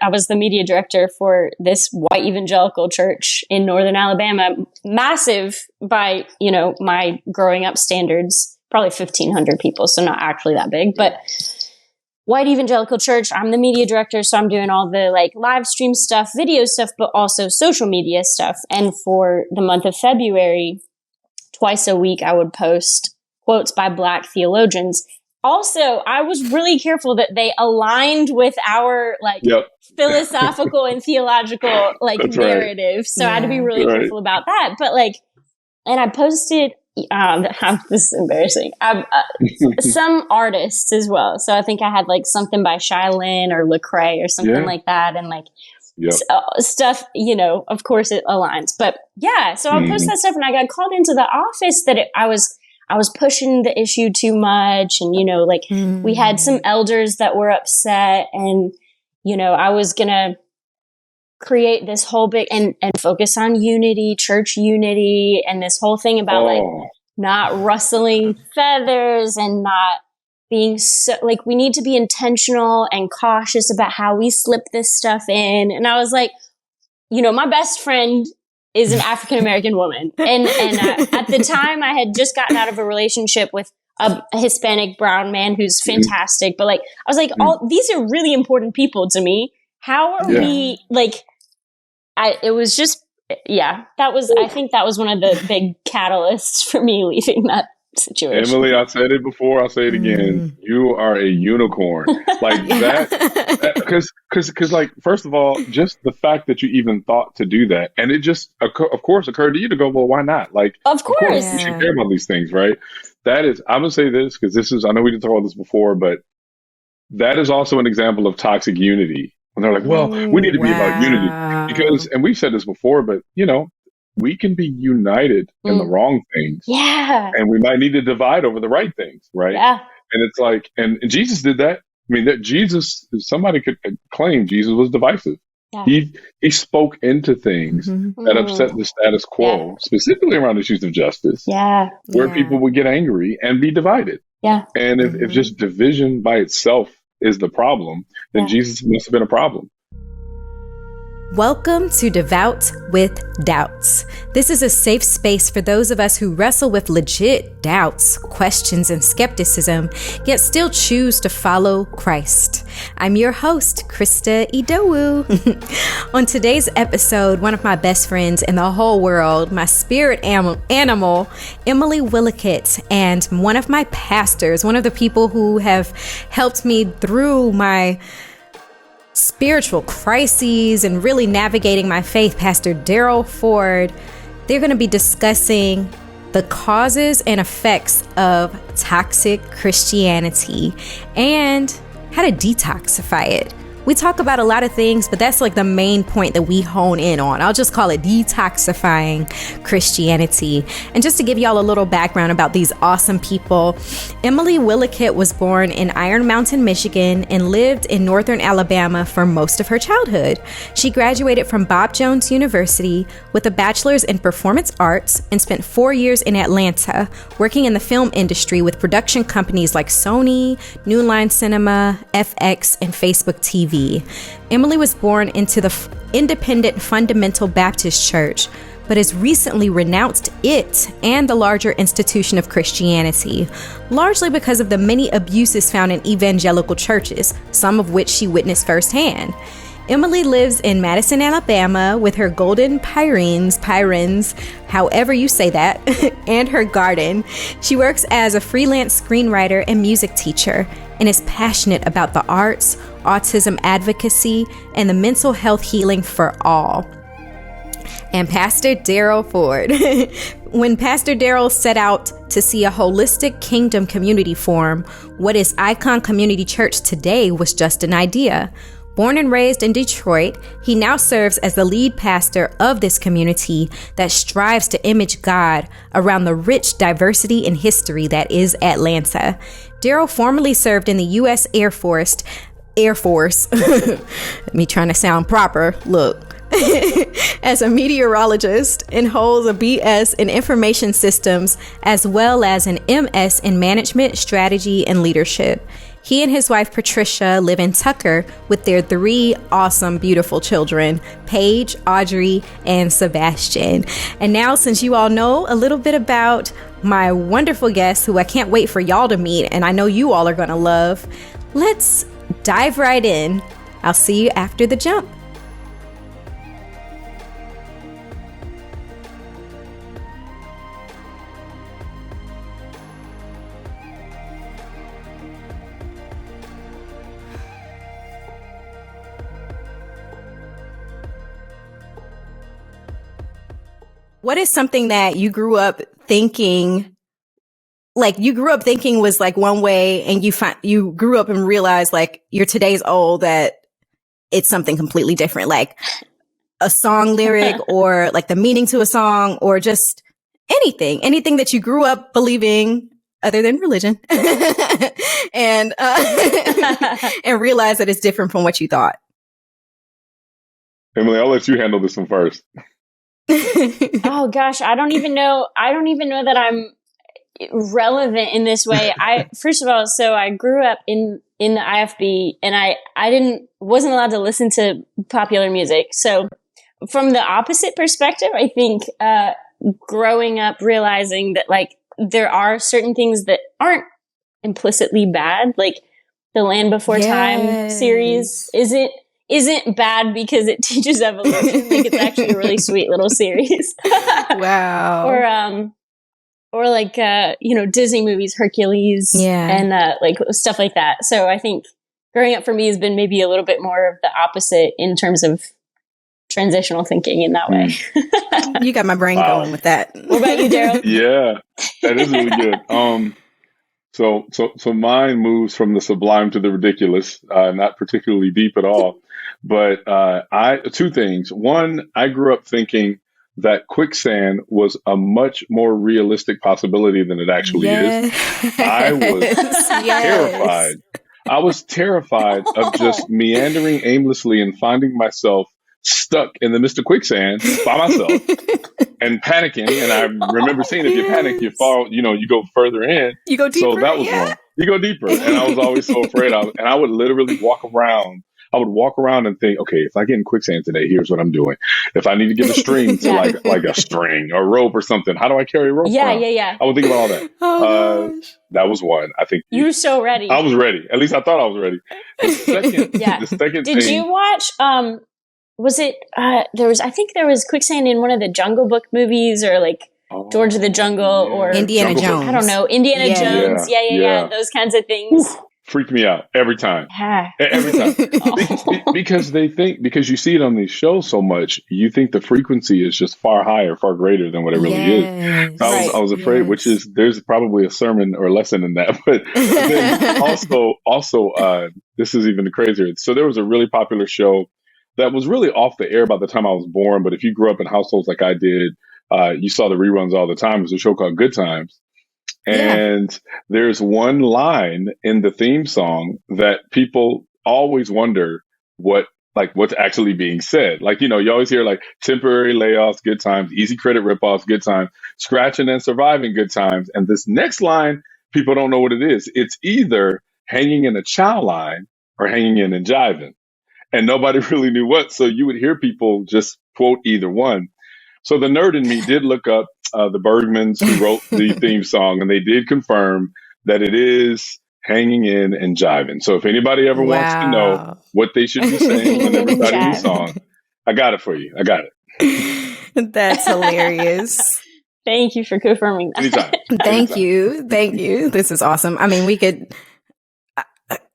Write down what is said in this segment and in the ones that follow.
I was the media director for this white evangelical church in Northern Alabama, massive by, my growing up standards, probably 1,500 people. So not actually that big, but white evangelical church. I'm the media director. So I'm doing all the like live stream stuff, video stuff, but also social media stuff. And for the month of February, twice a week, I would post quotes by Black theologians. Also, I was really careful that they aligned with our philosophical and theological narrative. Right. So I had to be really careful about that. But and I posted, this is embarrassing, some artists as well. So I think I had something by Shylin or Lecrae or something like that. And stuff, of course it aligns. But yeah, so I post that stuff and I got called into the office that I was pushing the issue too much. And, we had some elders that were upset and, I was going to create this whole big and focus on unity, church unity, and this whole thing about not rustling feathers and not being so we need to be intentional and cautious about how we slip this stuff in. And I was like, my best friend is an African-American woman. And at the time I had just gotten out of a relationship with a Hispanic brown man who's fantastic. But I was like, these are really important people to me. How are we it was just, I think that was one of the big catalysts for me leaving that situation. Emily, I said it before, I'll say it again. You are a unicorn. Because first of all, just the fact that you even thought to do that, and it just, of course, occurred to you to go, well, why not? Of course. You should care about these things, right? That is, I'm going to say this, because I know we didn't talk about this before, but that is also an example of toxic unity. And they're like, well, we need to be about unity. Because, and we've said this before, but, we can be united in the wrong things. Yeah. And we might need to divide over the right things, right? Yeah. And it's and Jesus did that. I mean, that Jesus, somebody could claim Jesus was divisive. Yeah. He spoke into things that upset the status quo, specifically around issues of justice, where people would get angry and be divided. Yeah. And if just division by itself is the problem, then Jesus must have been a problem. Welcome to Devout with Doubts. This is a safe space for those of us who wrestle with legit doubts, questions, and skepticism, yet still choose to follow Christ. I'm your host, Krista Idowu. On today's episode, one of my best friends in the whole world, my spirit animal, Emily Willickett, and one of my pastors, one of the people who have helped me through my spiritual crises and really navigating my faith, Pastor Darryl Ford. They're going to be discussing the causes and effects of toxic Christianity and how to detoxify it. We talk about a lot of things, but that's the main point that we hone in on. I'll just call it Detoxifying Christianity. And just to give y'all a little background about these awesome people, Emily Willickett was born in Iron Mountain, Michigan, and lived in Northern Alabama for most of her childhood. She graduated from Bob Jones University with a bachelor's in performance arts and spent 4 years in Atlanta, working in the film industry with production companies like Sony, New Line Cinema, FX, and Facebook TV. Emily was born into the Independent Fundamental Baptist Church, but has recently renounced it and the larger institution of Christianity, largely because of the many abuses found in evangelical churches, some of which she witnessed firsthand. Emily lives in Madison, Alabama with her golden pyrens, however you say that, and her garden. She works as a freelance screenwriter and music teacher and is passionate about the arts, autism advocacy, and the mental health healing for all. And Pastor Darryl Ford. When Pastor Darryl set out to see a holistic kingdom community form, what is Icon Community Church today was just an idea. Born and raised in Detroit, he now serves as the lead pastor of this community that strives to image God around the rich diversity and history that is Atlanta. Darryl formerly served in the U.S. Air Force, me trying to sound proper, look, as a meteorologist and holds a BS in information systems as well as an MS in management, strategy, and leadership. He and his wife, Patricia, live in Tucker with their 3 awesome, beautiful children, Paige, Audrey, and Sebastian. And now, since you all know a little bit about my wonderful guest, who I can't wait for y'all to meet, and I know you all are going to love, let's dive right in. I'll see you after the jump. What is something that you grew up thinking, was like one way, and you grew up and realized like you're today's old that it's something completely different, like a song lyric or like the meaning to a song or just anything that you grew up believing other than religion and and realize that it's different from what you thought? Emily, I'll let you handle this one first. Oh gosh, I don't even know that I'm relevant in this way. First of all, so I grew up in the IFB, and I wasn't allowed to listen to popular music. So from the opposite perspective, I think growing up realizing that like there are certain things that aren't implicitly bad, like the Land Before Time series isn't bad because it teaches evolution. Like it's actually a really sweet little series. Wow. Or like Disney movies, Hercules, and like stuff like that. So I think growing up for me has been maybe a little bit more of the opposite in terms of transitional thinking in that way. You got my brain going with that. What about you, Darryl? Yeah, that is really good. So mine moves from the sublime to the ridiculous, not particularly deep at all. But two things. One, I grew up thinking that quicksand was a much more realistic possibility than it actually is. I was terrified. I was terrified of just meandering aimlessly and finding myself stuck in the midst of quicksand by myself and panicking. And I remember saying, if you panic, you fall, you go further in. You go deeper. So that was wrong. You go deeper. And I was always so afraid. And I would literally walk around. I would walk around and think, okay, if I get in quicksand today, here's what I'm doing. If I need to get a string to like a string or rope or something, how do I carry a rope? Yeah. I would think about all that. That was one. I think you were so ready. I was ready. At least I thought I was ready. The second Did thing, you watch? Was it? There was quicksand in one of the Jungle Book movies, or like George of the Jungle, or Indiana Jones. I don't know, Indiana Jones. Yeah. Those kinds of things. Oof. Freaked me out every time. Every time. Because you see it on these shows so much, you think the frequency is just far higher, far greater than what it really is. I was afraid, which is, there's probably a sermon or lesson in that. But then also, this is even crazier. So there was a really popular show that was really off the air by the time I was born. But if you grew up in households like I did, you saw the reruns all the time. It was a show called Good Times. And there's one line in the theme song that people always wonder what's actually being said. Like, you always hear like temporary layoffs, good times, easy credit ripoffs, good times, scratching and surviving, good times. And this next line, people don't know what it is. It's either hanging in a chow line or hanging in and jiving. And nobody really knew what. So you would hear people just quote either one. So the nerd in me did look up the Bergmans who wrote the theme song, and they did confirm that it is hanging in and jiving. So if anybody ever wants to know what they should be saying when they're reciting the song, I got it for you. I got it. That's hilarious. Thank you for confirming that. Anytime. Thank you. This is awesome. I mean,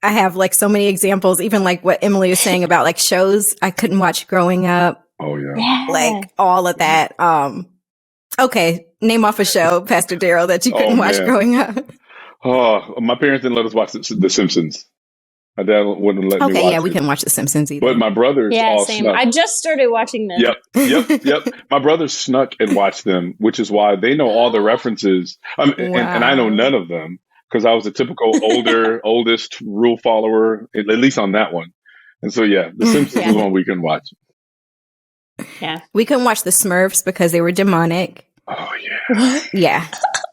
I have like so many examples, even like what Emily was saying about like shows I couldn't watch growing up. Oh yeah. Like all of that. Okay, name off a show, Pastor Darryl, that you couldn't watch growing up. Oh, my parents didn't let us watch The Simpsons. My dad wouldn't let me watch it. Okay, yeah, we couldn't watch The Simpsons either. But my brothers all same. snuck. I just started watching them. Yep. My brothers snuck and watched them, which is why they know all the references. And I know none of them because I was a typical oldest rule follower, at least on that one. And so, The Simpsons was one we couldn't watch. Yeah. We couldn't watch the Smurfs because they were demonic. Oh yeah. Yeah.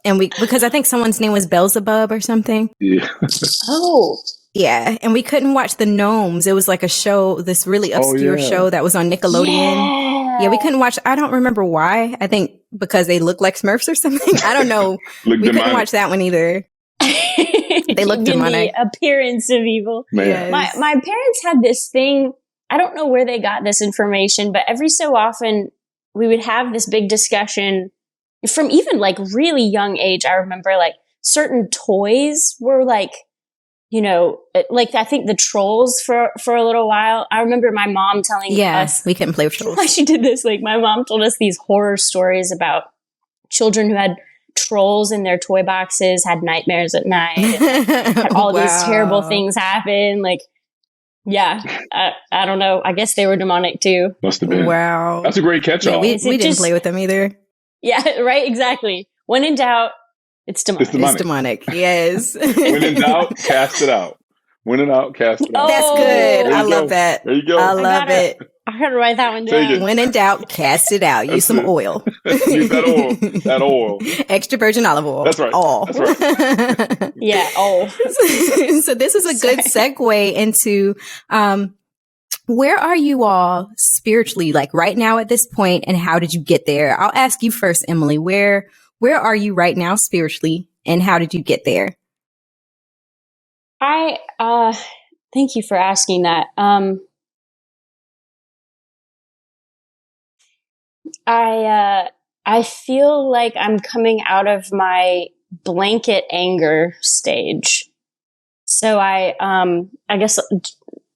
And because I think someone's name was Beelzebub or something. Yeah. Oh. Yeah. And we couldn't watch the Gnomes. It was like a show, this really obscure show that was on Nickelodeon. Yeah, we couldn't watch. I don't remember why. I think because they look like Smurfs or something. I don't know. We couldn't watch that one either. They look demonic. The appearance of evil. Yes. My parents had this thing. I don't know where they got this information, but every so often we would have this big discussion from even like really young age. I remember like certain toys were like, you know, like I think the Trolls for a little while. I remember my mom telling us we couldn't play with Trolls. Why she did this? Like my mom told us these horror stories about children who had trolls in their toy boxes, had nightmares at night, and had all these terrible things happen. Like, yeah, I don't know. I guess they were demonic too. Must have been. Wow. That's a great catch-all. Yeah, we didn't play with them either. Yeah, right. Exactly. When in doubt, it's demonic. It's demonic. Yes. When in doubt, cast it out. When in doubt, cast it out. That's good. I love that. There you go. I love it. I gotta write that one down. When in doubt, cast it out. Use some oil. Use that oil. That oil. Extra virgin olive oil. That's right. All. That's right. Yeah. Oh. So this is a good segue into where are you all spiritually, like right now at this point, and how did you get there? I'll ask you first, Emily. Where are you right now spiritually, and how did you get there? Thank you for asking that. I feel like I'm coming out of my blanket anger stage. So I guess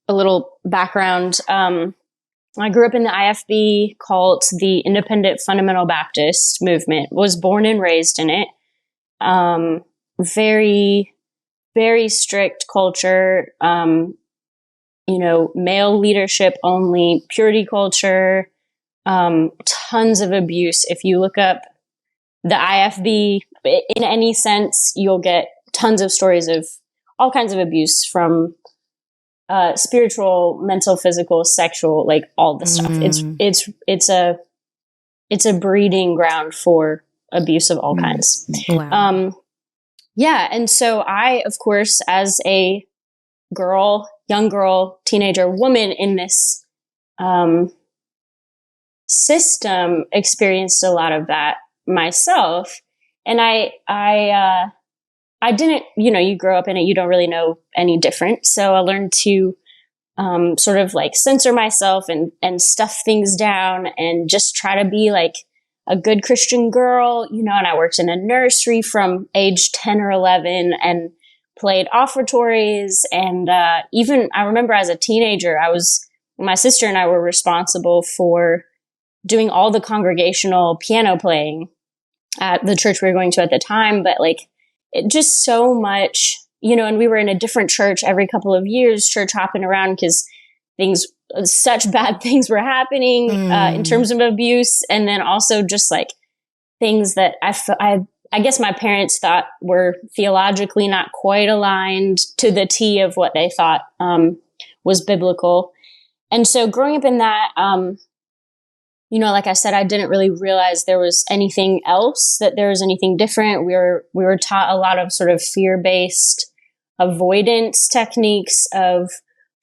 a little background. I grew up in the IFB cult, the Independent Fundamental Baptist movement, was born and raised in it. Very, very strict culture, you know, male leadership only, purity culture, tons of abuse. If you look up the IFB in any sense, you'll get tons of stories of all kinds of abuse from spiritual, mental, physical, sexual, like all the stuff. It's a breeding ground for abuse of all kinds. Wow. Yeah. And so I, of course, as a girl, young girl, teenager, woman in this system, experienced a lot of that myself. And I didn't, you know, you grow up in it, you don't really know any different. So I learned to sort of like censor myself and stuff things down and just try to be like a good Christian girl, you know. And I worked in a nursery from age 10 or 11 and played offertories. And even I remember as a teenager, my sister and I were responsible for doing all the congregational piano playing at the church we were going to at the time. But like, it just so much, you know, and we were in a different church every couple of years, church hopping around because such bad things were happening in terms of abuse. And then also just like things that I guess my parents thought were theologically not quite aligned to the T of what they thought was biblical. And so growing up in that, you know, like I said, I didn't really realize there was anything else, that there was anything different. We were taught a lot of sort of fear-based avoidance techniques of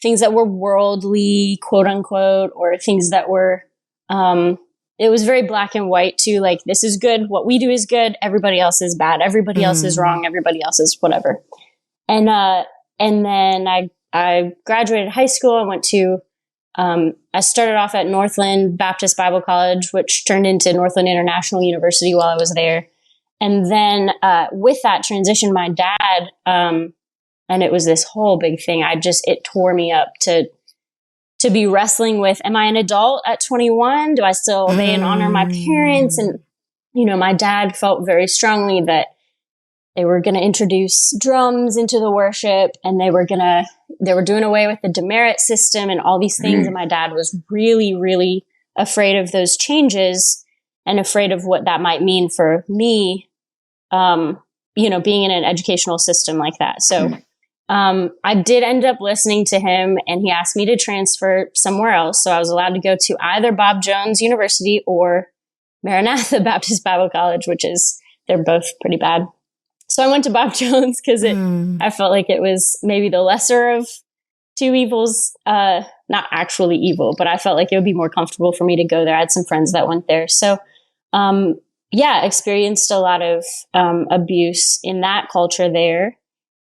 things that were worldly, quote unquote, or things that were, it was very black and white too. Like, this is good. What we do is good. Everybody else is bad. Everybody else is wrong. Everybody else is whatever. And then I graduated high school. I went to, I started off at Northland Baptist Bible College, which turned into Northland International University while I was there. And then, with that transition, my dad, and it was this whole big thing. It tore me up to be wrestling with, am I an adult at 21? Do I still obey and honor my parents? And, you know, my dad felt very strongly that they were going to introduce drums into the worship, and they were doing away with the demerit system and all these things. And my dad was really, really afraid of those changes and afraid of what that might mean for me, you know, being in an educational system like that. So, I did end up listening to him, and he asked me to transfer somewhere else. So I was allowed to go to either Bob Jones University or Maranatha Baptist Bible College, they're both pretty bad. So I went to Bob Jones because I felt like it was maybe the lesser of two evils, not actually evil, but I felt like it would be more comfortable for me to go there. I had some friends that went there. So, experienced a lot of abuse in that culture there,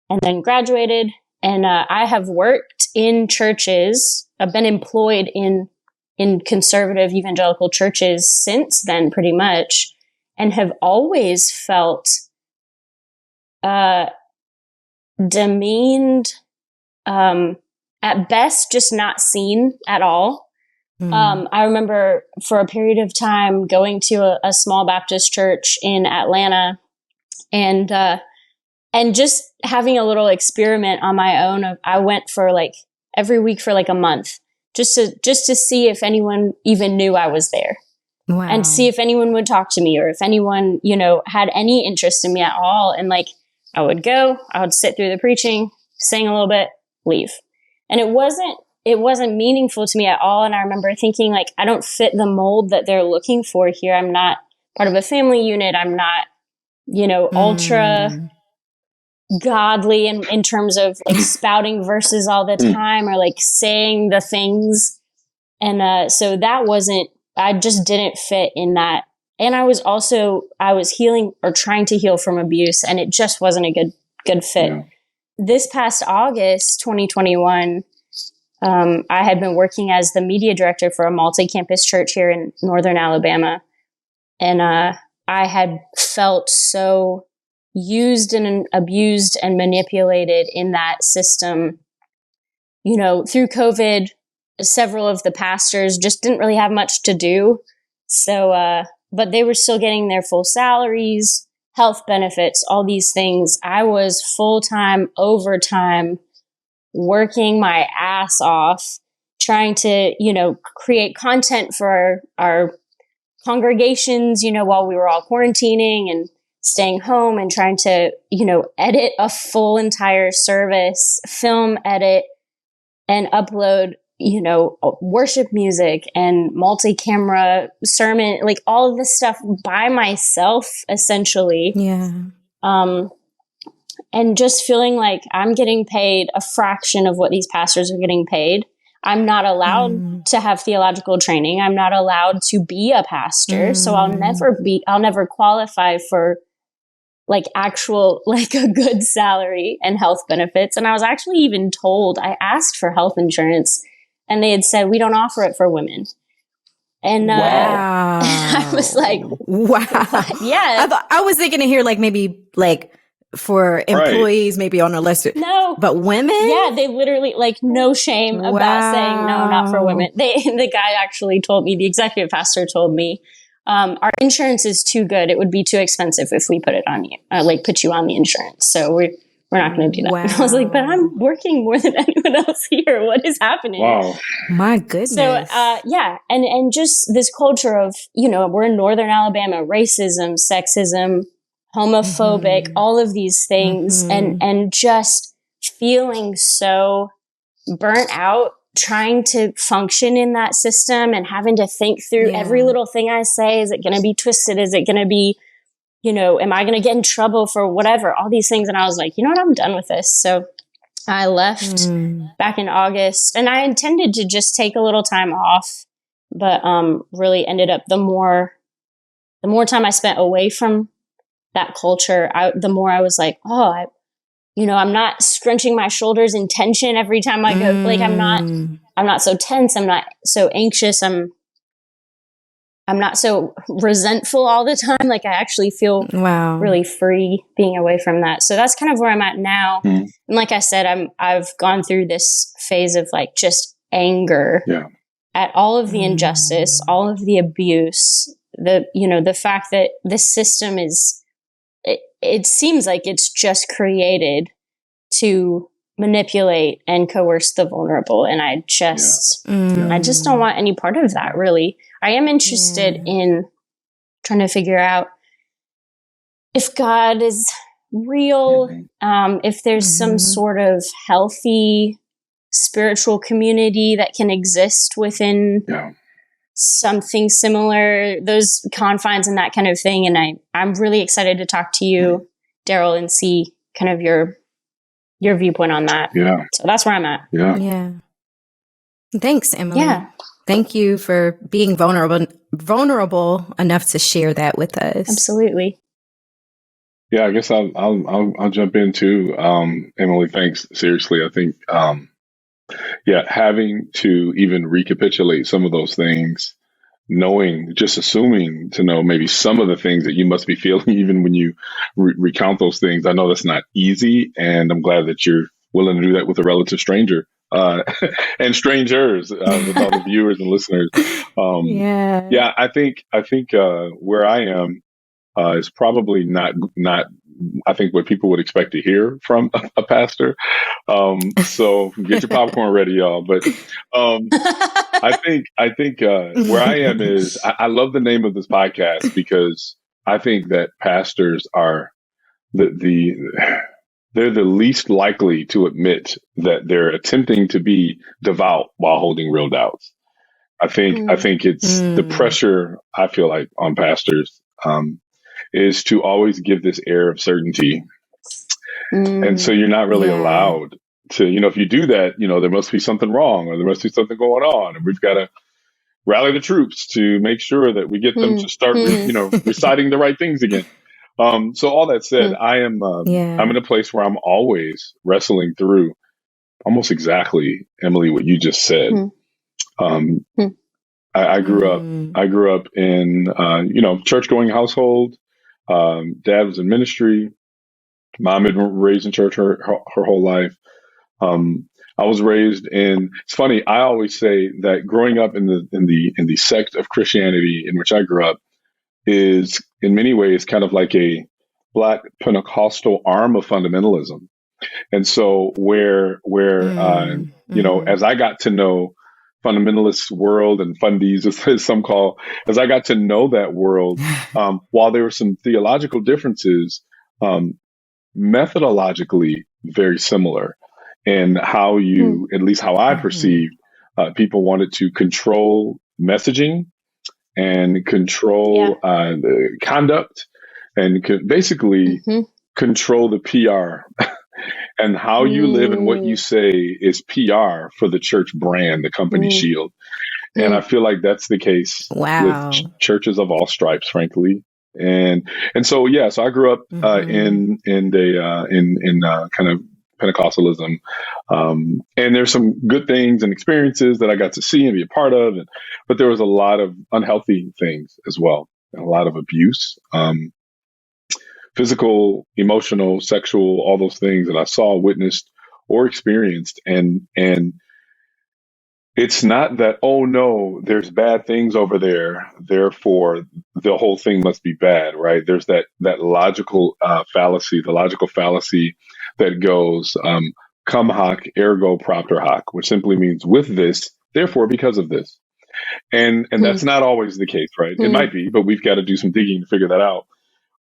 and then graduated. And I have worked in churches. I've been employed in conservative evangelical churches since then, pretty much, and have always felt demeaned, at best, just not seen at all. I remember for a period of time going to a small Baptist church in Atlanta, and just having a little experiment on my own. I went for like every week for like a month, just to see if anyone even knew I was there. Wow. And see if anyone would talk to me, or if anyone, had any interest in me at all. And like, I would go, I would sit through the preaching, sing a little bit, leave. And it wasn't meaningful to me at all. And I remember thinking, like, I don't fit the mold that they're looking for here. I'm not part of a family unit. I'm not, ultra godly in terms of like spouting verses all the time, or like saying the things. And so I just didn't fit in that. And I was healing, or trying to heal from abuse, and it just wasn't a good fit. Yeah. This past August 2021, I had been working as the media director for a multi-campus church here in Northern Alabama. And I had felt so used and abused and manipulated in that system. Through COVID, several of the pastors just didn't really have much to do. So, but they were still getting their full salaries, health benefits, all these things. I was full-time, overtime, working my ass off, trying to, create content for our congregations, while we were all quarantining and staying home, and trying to, edit a full entire service, film, edit, and upload, worship music and multi-camera sermon, like all of this stuff by myself, essentially. Yeah. And just feeling like I'm getting paid a fraction of what these pastors are getting paid. I'm not allowed to have theological training. I'm not allowed to be a pastor. So I'll never qualify for like actual, like a good salary and health benefits. And I was actually even told, I asked for health insurance, and they had said, we don't offer it for women. And wow. I was like, wow. Yeah. I was thinking to hear like maybe like for employees, right, maybe on a lesser. No. But women? Yeah, they literally, like, no shame about saying no, not for women. The guy actually told me, the executive pastor told me, our insurance is too good. It would be too expensive if we put it on you, put you on the insurance. So we're not going to do that. Wow. And I was like, but I'm working more than anyone else here. What is happening? Wow. My goodness. So, and just this culture of, we're in Northern Alabama, racism, sexism, homophobic, all of these things, and just feeling so burnt out, trying to function in that system and having to think through every little thing I say. Is it going to be twisted? Is it going to be, am I going to get in trouble for whatever, all these things? And I was like, you know what, I'm done with this. So I left back in August, and I intended to just take a little time off, but really ended up the more time I spent away from that culture, the more I was like, I'm not scrunching my shoulders in tension every time I go. Like I'm not so tense. I'm not so anxious. I'm not so resentful all the time. Like I actually feel really free being away from that. So that's kind of where I'm at now. And like I said, I've gone through this phase of like just anger at all of the injustice, all of the abuse, the fact that this system is, it seems like it's just created to manipulate and coerce the vulnerable. And I just don't want any part of that, really. I am interested in trying to figure out if God is real, if there's some sort of healthy spiritual community that can exist within something similar, those confines and that kind of thing. And I'm really excited to talk to you, Darryl, and see kind of your viewpoint on that. Yeah. So that's where I'm at. Yeah. Thanks, Emily. Yeah. Thank you for being vulnerable enough to share that with us. Absolutely. Yeah, I guess I'll jump in too. Emily, thanks. Seriously, I think having to even recapitulate some of those things, assuming to know maybe some of the things that you must be feeling, even when you recount those things. I know that's not easy, and I'm glad that you're willing to do that with a relative stranger and strangers, with all the viewers and listeners. I think where I am is probably not I think what people would expect to hear from a pastor. So get your popcorn ready, y'all. But I think where I am is I love the name of this podcast, because I think that pastors are they're the least likely to admit that they're attempting to be devout while holding real doubts. I think it's the pressure I feel like on pastors is to always give this air of certainty. And so you're not really allowed to, if you do that, there must be something wrong, or there must be something going on. And we've got to rally the troops to make sure that we get them to start, reciting the right things again. So all that said, I'm in a place where I'm always wrestling through almost exactly, Emily, what you just said. I grew up in, church going household. Dad was in ministry. Mom had been raised in church her whole life. I was raised in. It's funny. I always say that growing up in the sect of Christianity in which I grew up is in many ways kind of like a Black Pentecostal arm of fundamentalism. And so where as I got to know fundamentalist world and fundies, as some call, as I got to know that world, while there were some theological differences, methodologically very similar in how at least how I perceived, people wanted to control messaging and control the conduct and basically control the PR. And how you live and what you say is PR for the church brand, the company shield. And I feel like that's the case with churches of all stripes, frankly. And so, so I grew up in kind of Pentecostalism. And there's some good things and experiences that I got to see and be a part of. But there was a lot of unhealthy things as well, and a lot of abuse. Physical, emotional, sexual, all those things that I saw, witnessed, or experienced. And it's not that, oh no, there's bad things over there, therefore the whole thing must be bad, right? There's that logical fallacy, that goes, cum hoc, ergo propter hoc, which simply means with this, therefore because of this. And that's not always the case, right? It might be, but we've got to do some digging to figure that out.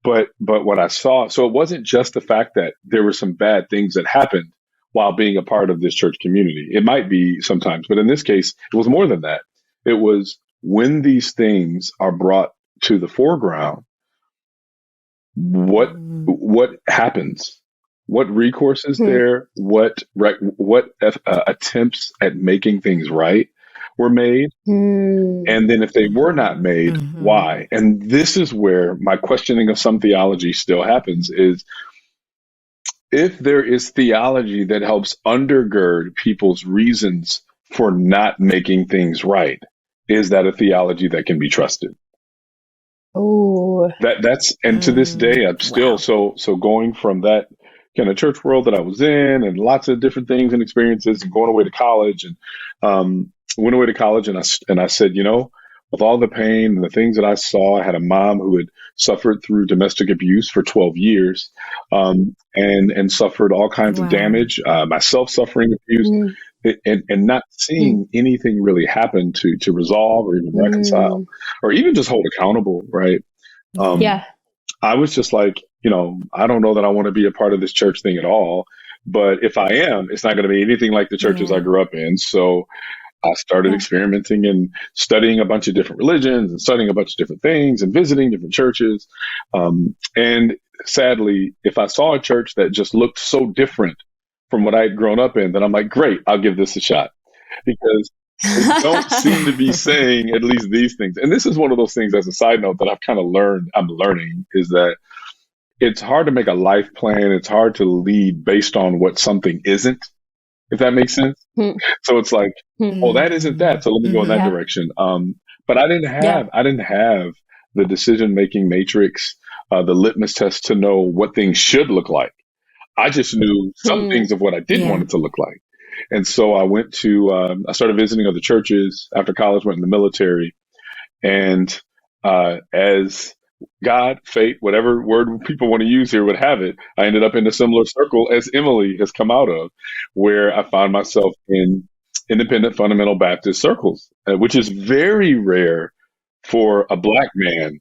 But what I saw, so it wasn't just the fact that there were some bad things that happened while being a part of this church community. It might be sometimes, but in this case, it was more than that. It was when these things are brought to the foreground, what happens? What recourse is there? What attempts at making things right were made? And then if they were not made, why? And this is where my questioning of some theology still happens, is if there is theology that helps undergird people's reasons for not making things right, is that a theology that can be trusted? Oh, that's to this day, I'm still so going from that kind of church world that I was in, and lots of different things and experiences, and going away to college, and went away to college, and I said, with all the pain and the things that I saw, I had a mom who had suffered through domestic abuse for 12 years, and suffered all kinds of damage, myself suffering abuse, and not seeing anything really happen to resolve or even reconcile or even just hold accountable, right? I was just like, I don't know that I want to be a part of this church thing at all. But if I am, it's not going to be anything like the churches I grew up in. So I started experimenting and studying a bunch of different religions and studying a bunch of different things and visiting different churches. And sadly, if I saw a church that just looked so different from what I had grown up in, then I'm like, great, I'll give this a shot. Because they don't seem to be saying at least these things. And this is one of those things, as a side note, that I've kind of I'm learning, is that it's hard to make a life plan. It's hard to lead based on what something isn't, if that makes sense. So it's like, oh, that isn't that. So let me go in that direction. But I didn't have the decision-making matrix, the litmus test to know what things should look like. I just knew some things of what I didn't want it to look like. And so I I started visiting other churches after college, went in the military. And as God, fate, whatever word people want to use here would have it, I ended up in a similar circle as Emily has come out of, where I found myself in independent fundamental Baptist circles, which is very rare for a Black man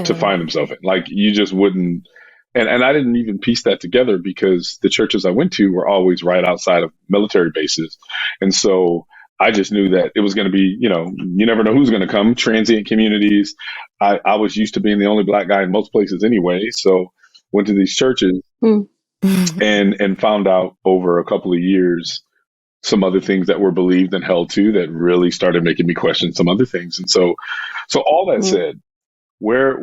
to find himself in. Like, you just wouldn't. And I didn't even piece that together because the churches I went to were always right outside of military bases. And so I just knew that it was going to be, you never know who's going to come, transient communities. I was used to being the only Black guy in most places anyway. So went to these churches and found out over a couple of years some other things that were believed and held to that really started making me question some other things. And so all that said, where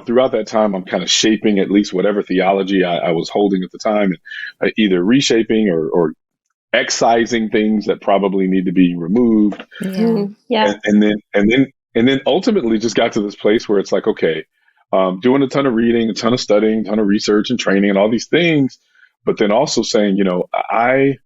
throughout that time, I'm kind of shaping at least whatever theology I was holding at the time, and either reshaping or excising things that probably need to be removed. And then ultimately just got to this place where it's like, okay, doing a ton of reading, a ton of studying, a ton of research and training and all these things, but then also saying, I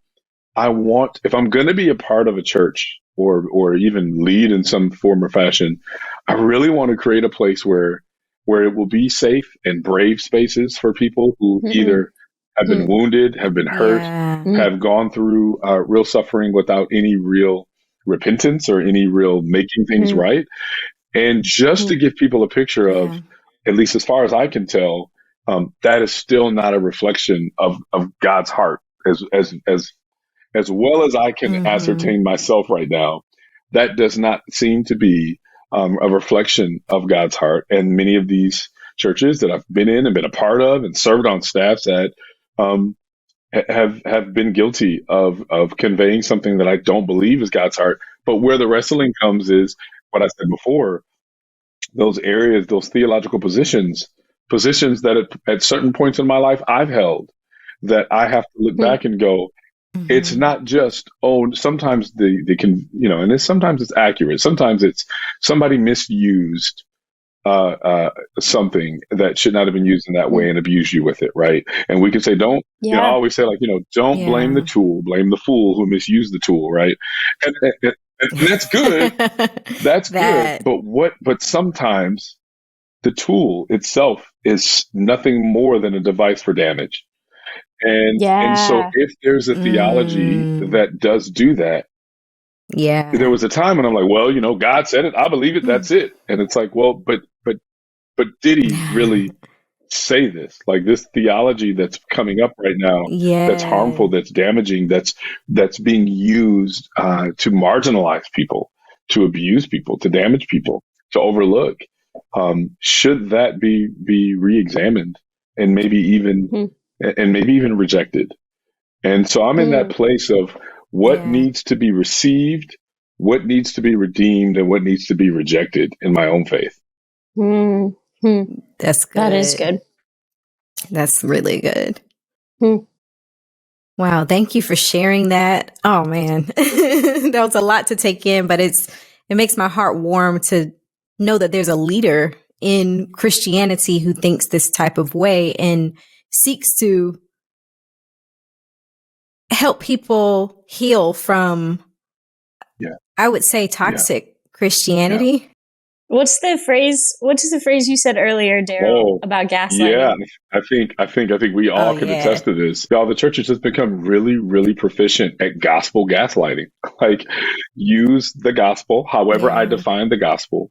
want, if I'm going to be a part of a church or even lead in some form or fashion, I really want to create a place where it will be safe and brave spaces for people who either have been wounded, have been hurt, have gone through real suffering without any real repentance or any real making things right. And just to give people a picture of, at least as far as I can tell, that is still not a reflection of God's heart as well as I can ascertain myself right now. That does not seem to be a reflection of God's heart. And many of these churches that I've been in and been a part of and served on staffs at have been guilty of conveying something that I don't believe is God's heart. But where the wrestling comes is what I said before, those areas, those theological positions that at certain points in my life I've held, that I have to look back and go, it's not just, sometimes they can, and sometimes it's accurate. Sometimes it's somebody misused something that should not have been used in that way and abuse you with it, right? And we can say, I always say, don't blame the tool, blame the fool who misused the tool, right? And that's good. That's good. But sometimes the tool itself is nothing more than a device for damage. And so if there's a theology that does do that, there was a time when I'm like, God said it, I believe it, that's it. And it's like, well, but did he really say this? Like, this theology that's coming up right now, that's harmful, that's damaging, that's being used to marginalize people, to abuse people, to damage people, to overlook. Should that be re-examined and maybe even rejected? And so I'm in that place of what needs to be received, what needs to be redeemed, and what needs to be rejected in my own faith. That's good. That is good. That's really good. Wow. Thank you for sharing that. Oh man, that was a lot to take in, but it makes my heart warm to know that there's a leader in Christianity who thinks this type of way and seeks to help people heal from, I would say, toxic Christianity. What's the phrase you said earlier, Darryl, about gaslighting? Yeah, I think we all can attest to this. Y'all, the church has just become really, really proficient at gospel gaslighting. Like, use the gospel, however I define the gospel,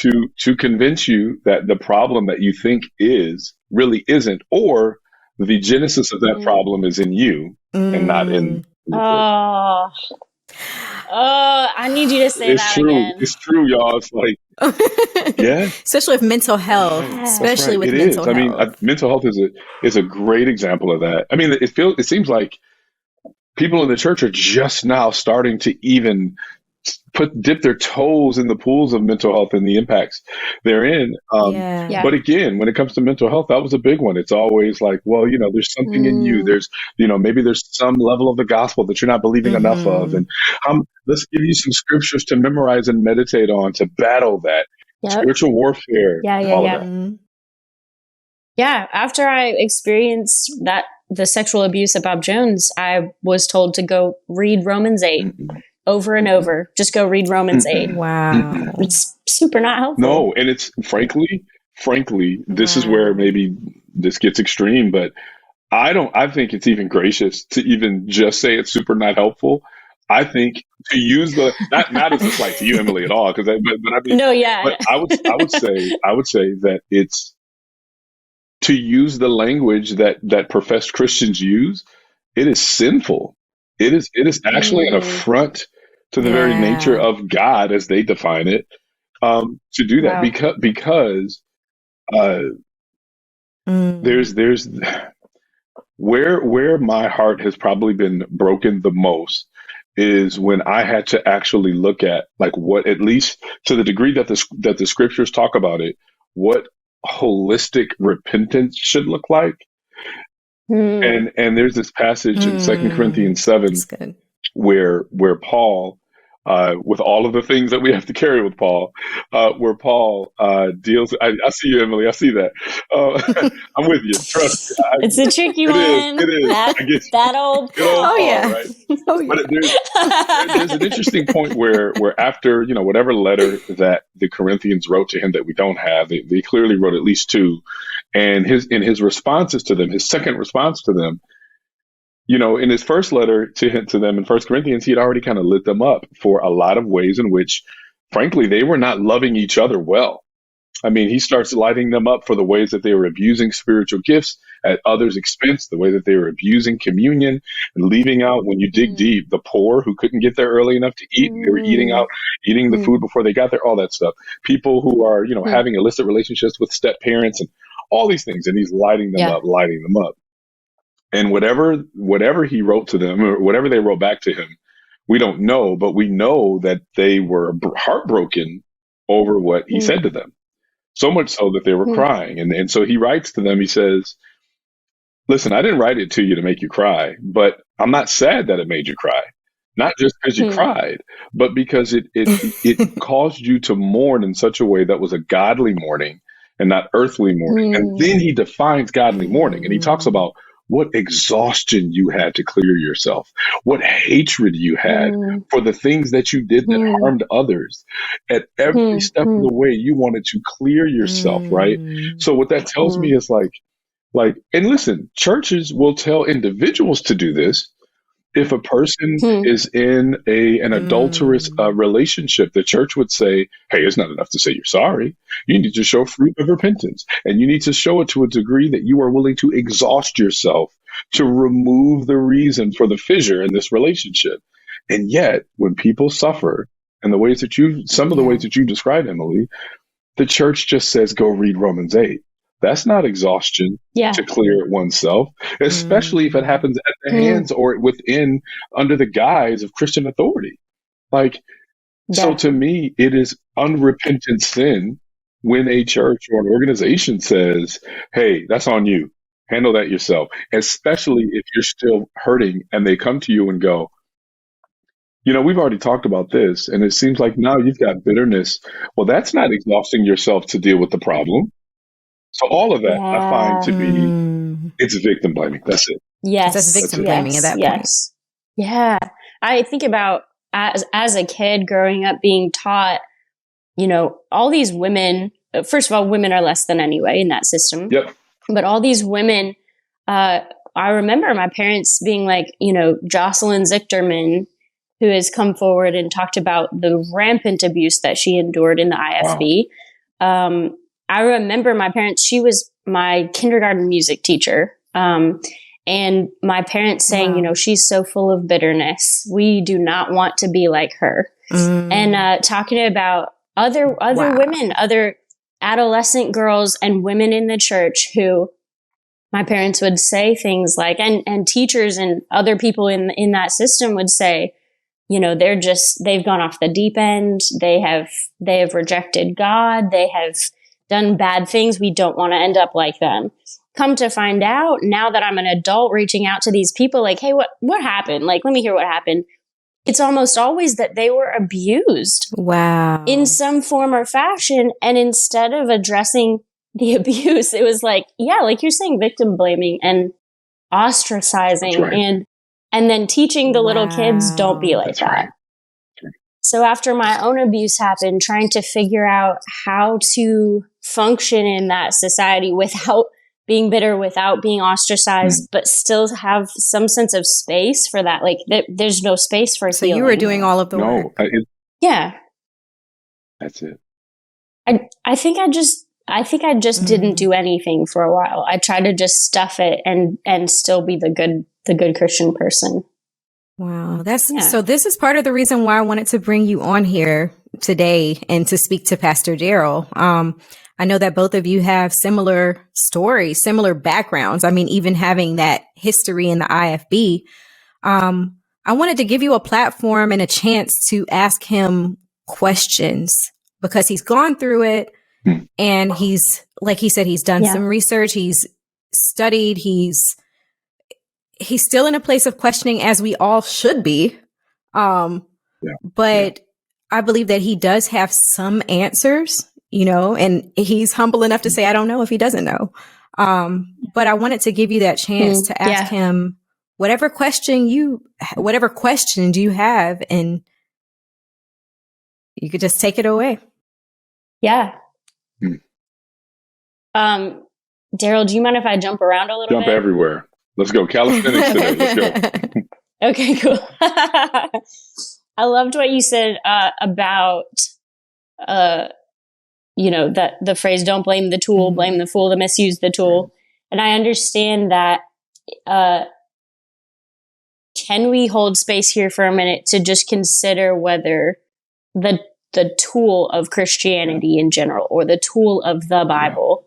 to convince you that the problem that you think is really isn't, or the genesis of that problem is in you and not in the church. I need you to say It's that true. again. It's true, y'all. It's like, yeah, especially with mental health, especially with mental health. I mean, mental health is a great example of that. I mean, it seems like people in the church are just now starting to even dip their toes in the pools of mental health and the impacts therein. But again, when it comes to mental health, that was a big one. It's always like, well, there's something in you. There's, maybe there's some level of the gospel that you're not believing enough of. And let's give you some scriptures to memorize and meditate on to battle that spiritual warfare. All of that. Yeah. After I experienced the sexual abuse of Bob Jones, I was told to go read Romans 8. Over and over. Just go read Romans 8. Wow. It's super not helpful. No, and it's frankly, this is where maybe this gets extreme, but I think it's even gracious to even just say it's super not helpful. I think to use not as a slight to you, Emily, at all, because but I mean, but I would say that it's to use the language that professed Christians use. It is sinful. It is actually an affront to the very nature of God as they define it, to do that because there's where my heart has probably been broken the most is when I had to actually look at like what, at least to the degree that the scriptures talk about it, what holistic repentance should look like. And there's this passage in 2 Corinthians 7 where Paul, with all of the things that we have to carry with Paul, where Paul deals. I see you, Emily. I see that. I'm with you. Trust me. It's a tricky one. It is. That old. Oh yeah. Right? But there's an interesting point where after whatever letter that the Corinthians wrote to him that we don't have, they clearly wrote at least two, and his responses to them, his second response to them. In his first letter to them in 1 Corinthians, he had already kind of lit them up for a lot of ways in which, frankly, they were not loving each other well. I mean, he starts lighting them up for the ways that they were abusing spiritual gifts at others' expense, the way that they were abusing communion and leaving out, when you dig deep, the poor who couldn't get there early enough to eat. They were eating the food before they got there, all that stuff. People who are, having illicit relationships with step parents and all these things. And he's lighting them up. And whatever he wrote to them, or whatever they wrote back to him, we don't know, but we know that they were heartbroken over what he said to them. So much so that they were crying. And so he writes to them, he says, listen, I didn't write it to you to make you cry, but I'm not sad that it made you cry. Not just because you cried, but because it caused you to mourn in such a way that was a godly mourning and not earthly mourning. And then he defines godly mourning, and he talks about what exhaustion you had to clear yourself, what hatred you had for the things that you did that harmed others. At every step of the way, you wanted to clear yourself, right? So what that tells me is like, and listen, churches will tell individuals to do this. If a person is in an adulterous relationship, the church would say, hey, it's not enough to say you're sorry. You need to show fruit of repentance. And you need to show it to a degree that you are willing to exhaust yourself to remove the reason for the fissure in this relationship. And yet, when people suffer, and some of the ways that you described, Emily, the church just says, go read Romans 8. That's not exhaustion to clear oneself, especially if it happens at the hands or under the guise of Christian authority. So to me, it is unrepentant sin when a church or an organization says, hey, that's on you. Handle that yourself, especially if you're still hurting and they come to you and go, we've already talked about this, and it seems like now you've got bitterness. Well, that's not exhausting yourself to deal with the problem. So all of that I find to be, it's victim blaming. That's it. Yes. That's victim blaming at that point. Yeah. I think about as a kid growing up being taught, all these women, first of all, women are less than anyway in that system. Yep. But all these women, I remember my parents being like, Jocelyn Zichterman, who has come forward and talked about the rampant abuse that she endured in the IFB. I remember my parents, she was my kindergarten music teacher. And my parents saying, you know, she's so full of bitterness. We do not want to be like her. And talking about other women, other adolescent girls and women in the church who my parents would say things like, and teachers and other people in that system would say, you know, they've gone off the deep end. They have rejected God. They have done bad things. We don't want to end up like them. Come to find out, now that I'm an adult reaching out to these people, like, hey, what happened? Like, let me hear what happened. It's almost always that they were abused. Wow. In some form or fashion. And instead of addressing the abuse, it was like, yeah, like you're saying, victim blaming and ostracizing and then teaching the little kids, don't be like that. So after my own abuse happened, trying to figure out how to function in that society without being bitter, without being ostracized, but still have some sense of space for that. Like there's no space for healing. You were doing all of the work. Yeah. That's it. I think I just didn't do anything for a while. I tried to just stuff it and still be the good Christian person. Wow. So this is part of the reason why I wanted to bring you on here today and to speak to Pastor Darryl. I know that both of you have similar stories, similar backgrounds. I mean, even having that history in the IFB. I wanted to give you a platform and a chance to ask him questions because he's gone through it and he's, like he said, he's done some research, he's studied, he's still in a place of questioning, as we all should be. But I believe that he does have some answers, you know, and he's humble enough to say, I don't know if he doesn't know. But I wanted to give you that chance to ask him whatever questions you have, and you could just take it away. Yeah. Darryl, do you mind if I jump around a little bit? Jump everywhere. Let's go. Calisthenics today. Let's go. Okay, cool. I loved what you said about, you know, that the phrase, don't blame the tool, blame the fool that misused the tool. And I understand that. Can we hold space here for a minute to just consider whether the tool of Christianity in general, or the tool of the Bible,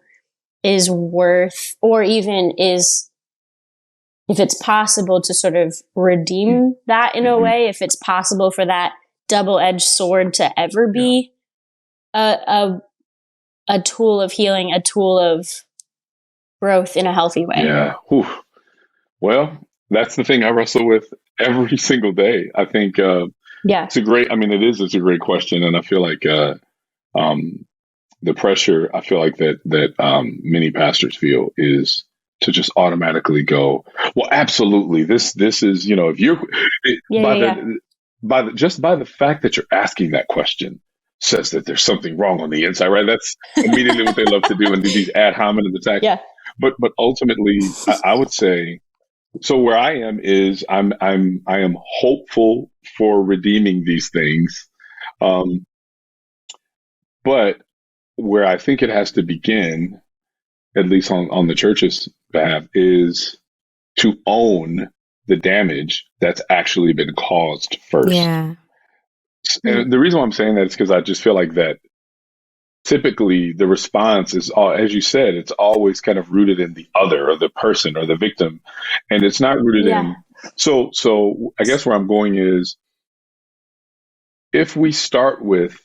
is worth, or even is, if it's possible to sort of redeem that in a way, if it's possible for that double-edged sword to ever be a tool of healing, a tool of growth in a healthy way. Yeah. Whew. Well, that's the thing I wrestle with every single day. I think it's a great question. And I feel like the pressure I feel like that many pastors feel is to just automatically go, well, absolutely. This is, you know, if you're by the fact that you're asking that question says that there's something wrong on the inside, right? That's immediately what they love to do and do these ad hominem attacks. Yeah. But ultimately, I would say, so where I am is I am hopeful for redeeming these things, but where I think it has to begin, at least on the church's behalf, is to own the damage that's actually been caused first. Yeah. And the reason why I'm saying that is because I just feel like that typically the response is, as you said, it's always kind of rooted in the other or the person or the victim. And it's not rooted in. So I guess where I'm going is, if we start with,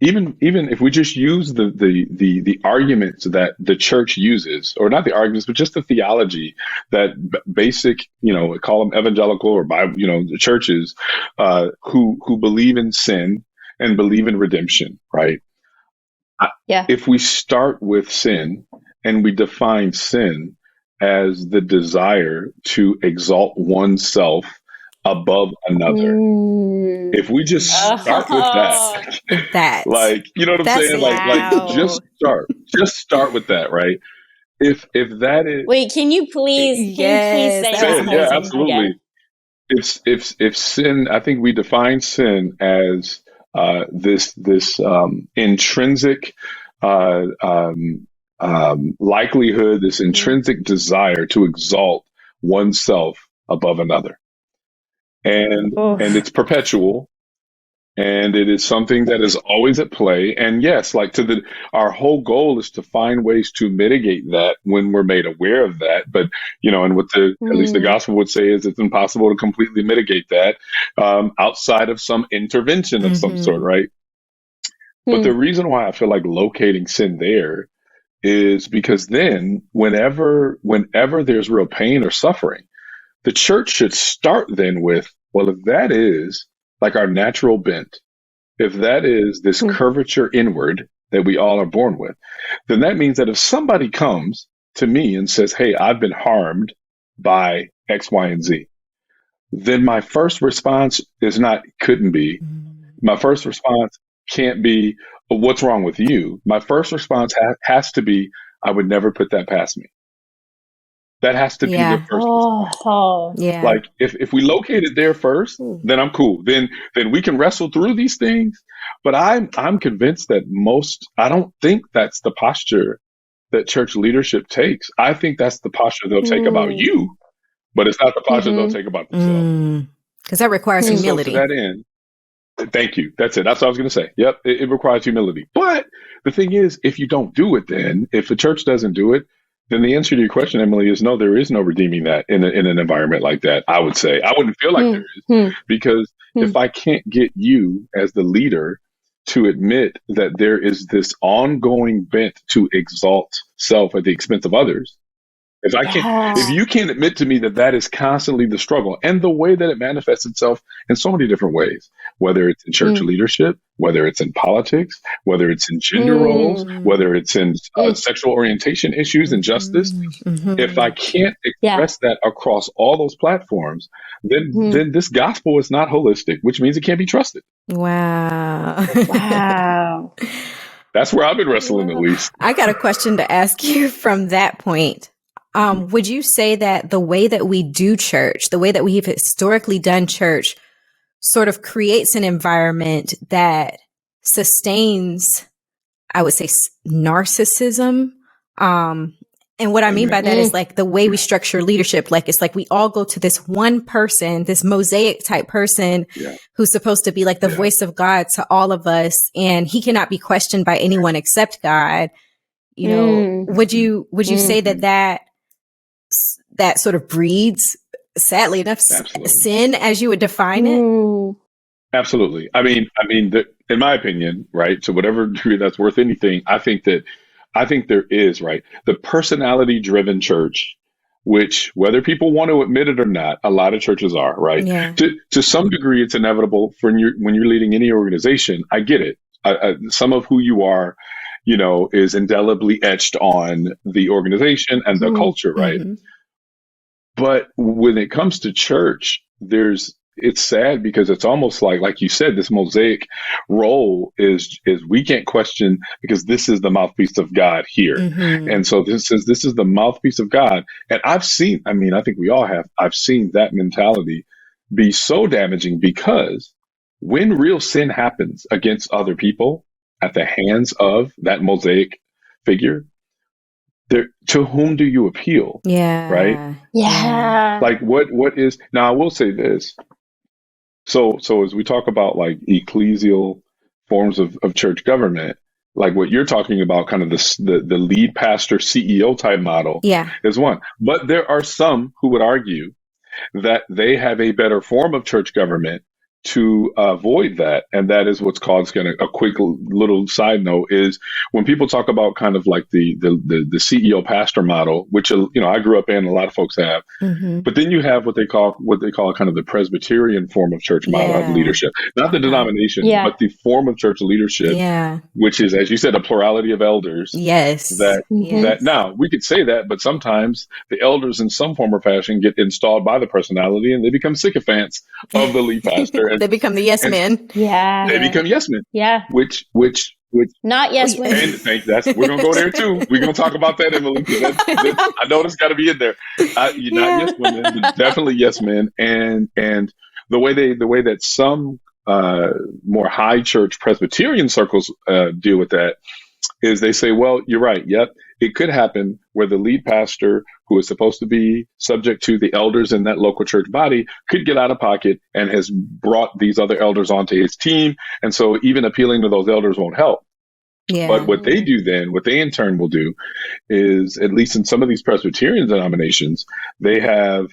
even if we just use the arguments that the church uses, or not the arguments, but just the theology that basic, you know, call them evangelical or Bible, you know, the churches who believe in sin and believe in redemption, right? If we start with sin and we define sin as the desire to exalt oneself above another. If we just start with that, like, you know what I'm saying? Like just start with that, right? If that is, wait, can you please say that? Yeah, absolutely. If sin, I think we define sin as this intrinsic likelihood, this intrinsic desire to exalt oneself above another. And it's perpetual. And it is something that is always at play. And yes, our whole goal is to find ways to mitigate that when we're made aware of that. But, and what at least the gospel would say is it's impossible to completely mitigate that outside of some intervention of some sort, right? But the reason why I feel like locating sin there is because then whenever there's real pain or suffering, the church should start then with, well, if that is like our natural bent, if that is this curvature inward that we all are born with, then that means that if somebody comes to me and says, hey, I've been harmed by X, Y, and Z, then my first response couldn't be, my first response can't be, well, what's wrong with you? My first response has to be, I would never put that past me. That has to be the first response. Yeah. Like if we locate it there first, then I'm cool. Then we can wrestle through these things. But I'm convinced that I don't think that's the posture that church leadership takes. I think that's the posture they'll take about you, but it's not the posture they'll take about themselves. Because that requires humility. So to that end, thank you. That's it. That's what I was going to say. Yep. It requires humility. But the thing is, if you don't do it, then if the church doesn't do it, then the answer to your question, Emily, is no, there is no redeeming that in an environment like that. I would say I wouldn't feel like there is, because if I can't get you as the leader to admit that there is this ongoing bent to exalt self at the expense of others, if you can't admit to me that is constantly the struggle and the way that it manifests itself in so many different ways, whether it's in church leadership, whether it's in politics, whether it's in gender roles, whether it's in sexual orientation issues and justice, if I can't express that across all those platforms, then this gospel is not holistic, which means it can't be trusted. Wow. That's where I've been wrestling, at least. I got a question to ask you from that point. Would you say that the way that we do church, the way that we've historically done church, sort of creates an environment that sustains, I would say, narcissism? And what I mean by that is like the way we structure leadership, like it's like we all go to this one person, this mosaic type person who's supposed to be like the voice of God to all of us, and he cannot be questioned by anyone except God. You know, would you say that sort of breeds, sadly enough, sin as you would define it? Absolutely. I mean, in my opinion, right, to whatever degree that's worth anything, I think there is, right, the personality driven church, which whether people want to admit it or not, a lot of churches are, right? Yeah. To some degree, it's inevitable when you're leading any organization. I get it. Some of who you are, is indelibly etched on the organization and the culture, right? But when it comes to church, it's sad because it's almost like you said, this mosaic role is we can't question because this is the mouthpiece of God here. And so this is the mouthpiece of God. And I think we all have, I've seen that mentality be so damaging, because when real sin happens against other people at the hands of that mosaic figure, to whom do you appeal? Yeah. Right? Yeah. Like what is, now I will say this. So as we talk about like ecclesial forms of church government, like what you're talking about, kind of the lead pastor CEO type model is one. But there are some who would argue that they have a better form of church government to avoid that. And that is what's called, a quick little side note, is when people talk about kind of like the CEO pastor model, which, I grew up in, a lot of folks have, but then you have what they call kind of the Presbyterian form of church model of leadership, not the denomination, but the form of church leadership, which is, as you said, a plurality of elders. That now we could say that, but sometimes the elders in some form or fashion get installed by the personality and they become sycophants of the lead pastor. They become the yes men. They become yes men. Yeah. Which not yes women. We're gonna go there too. We're gonna talk about that, Emily. I know that's got to be in there. Not yes women, but definitely yes men. And the way that some more high church Presbyterian circles deal with that is they say, well, you're right. Yep. It could happen where the lead pastor, who is supposed to be subject to the elders in that local church body, could get out of pocket and has brought these other elders onto his team. And so even appealing to those elders won't help. Yeah. But what they do then, what they in turn will do is, at least in some of these Presbyterian denominations, they have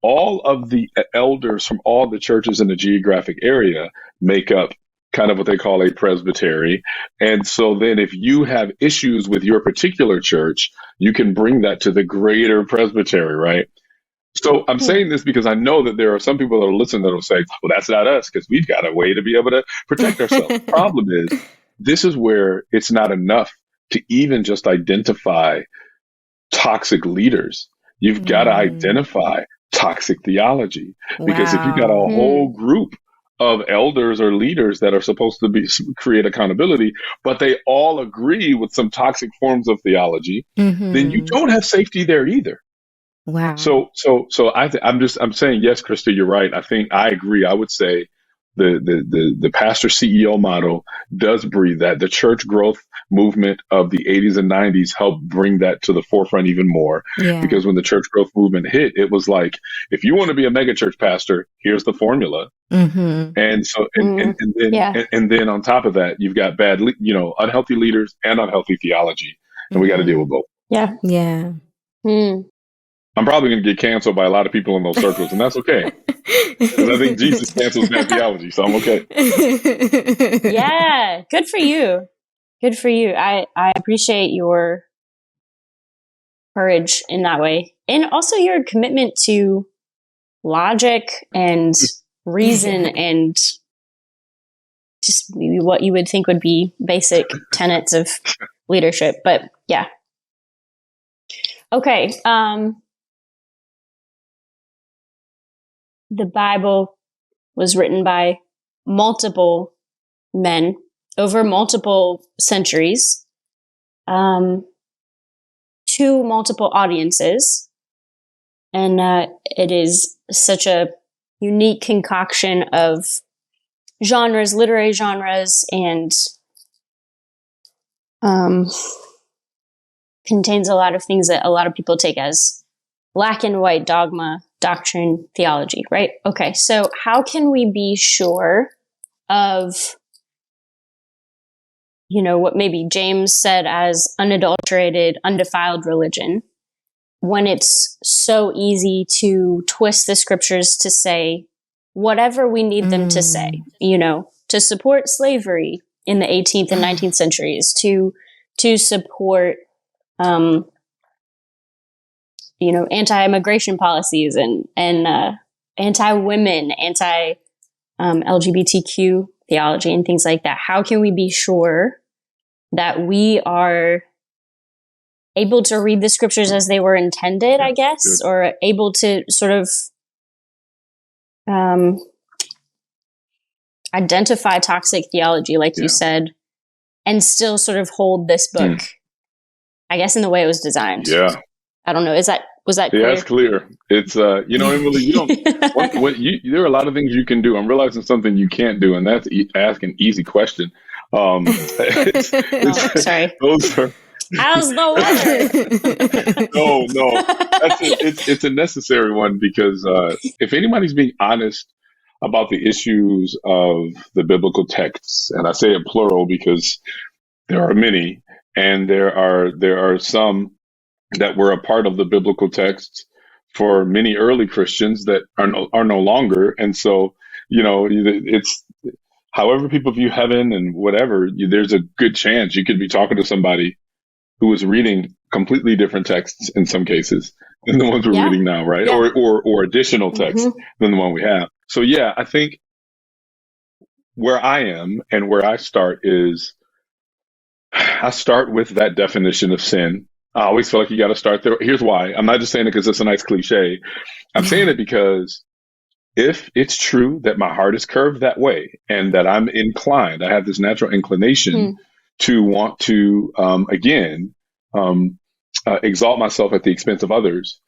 all of the elders from all the churches in the geographic area make up kind of what they call a presbytery. And so then if you have issues with your particular church, you can bring that to the greater presbytery, right? So I'm saying this because I know that there are some people that will listen that will say, well, that's not us, because we've got a way to be able to protect ourselves. The problem is, this is where it's not enough to even just identify toxic leaders. You've got to identify toxic theology, because if you've got a whole group of elders or leaders that are supposed to be create accountability, but they all agree with some toxic forms of theology, then you don't have safety there either. Wow. So I'm saying, yes, Krista, you're right. I agree. I would say the pastor CEO model does breathe that. The church growth movement of the 80s and 90s helped bring that to the forefront even more. Yeah. Because when the church growth movement hit, it was like, if you want to be a mega church pastor, here's the formula. And so, and then on top of that, you've got unhealthy leaders and unhealthy theology, and we got to deal with both. Yeah. Yeah. I'm probably going to get canceled by a lot of people in those circles, and that's okay. Because I think Jesus cancels bad theology, so I'm okay. Yeah, good for you. Good for you. I appreciate your courage in that way. And also your commitment to logic and reason and just what you would think would be basic tenets of leadership. But yeah. Okay. The Bible was written by multiple men over multiple centuries, to multiple audiences. And it is such a unique concoction of genres, literary genres, and contains a lot of things that a lot of people take as black and white dogma, doctrine, theology, right? Okay, so how can we be sure of, what maybe James said as unadulterated, undefiled religion, when it's so easy to twist the scriptures to say whatever we need them to say, to support slavery in the 18th and 19th centuries, to support anti-immigration policies and anti-women, anti-LGBTQ theology and things like that. How can we be sure that we are able to read the scriptures as they were intended, I guess, or able to sort of identify toxic theology, like you said, and still sort of hold this book, I guess, in the way it was designed? Yeah. I don't know. Was that clear? Yeah, it's clear. It's, Emily, you don't, there are a lot of things you can do. I'm realizing something you can't do, and that's ask an easy question. Sorry. Those are, how's the weather? No. It's a necessary one, because if anybody's being honest about the issues of the biblical texts, and I say it plural because there are many, and there are some that were a part of the biblical texts for many early Christians that are no longer. And so, it's however people view heaven and whatever, there's a good chance you could be talking to somebody who was reading completely different texts in some cases than the ones we're reading now, right? Yeah. Or additional texts than the one we have. So yeah, I think where I am and where I start is, I start with that definition of sin. I always feel like you got to start there. Here's why. I'm not just saying it because it's a nice cliche. I'm saying it because if it's true that my heart is curved that way and that I'm inclined, I have this natural inclination to want to, exalt myself at the expense of others,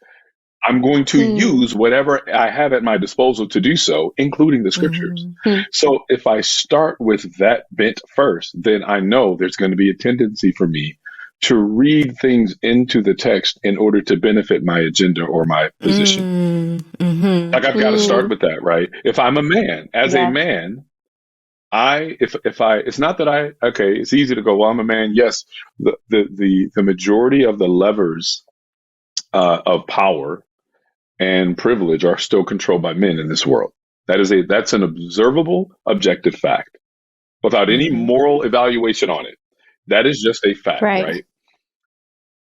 I'm going to use whatever I have at my disposal to do so, including the scriptures. So if I start with that bent first, then I know there's going to be a tendency for me to read things into the text in order to benefit my agenda or my position. Like I've got to start with that, right? If I'm a man, as a man, it's not that it's easy to go, well, I'm a man. Yes, the majority of the levers of power and privilege are still controlled by men in this world. That's an observable, objective fact without any moral evaluation on it. That is just a fact, right?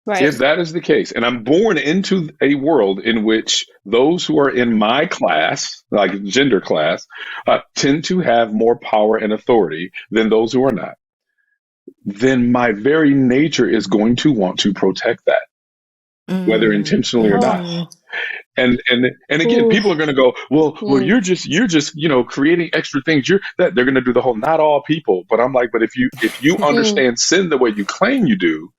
If that is the case, and I'm born into a world in which those who are in my class, like gender class, tend to have more power and authority than those who are not, then my very nature is going to want to protect that, whether intentionally or not. And again, people are going to go, well, you're just creating extra things. They're going to do the whole, not all people, but I'm like, but if you understand sin the way you claim you do,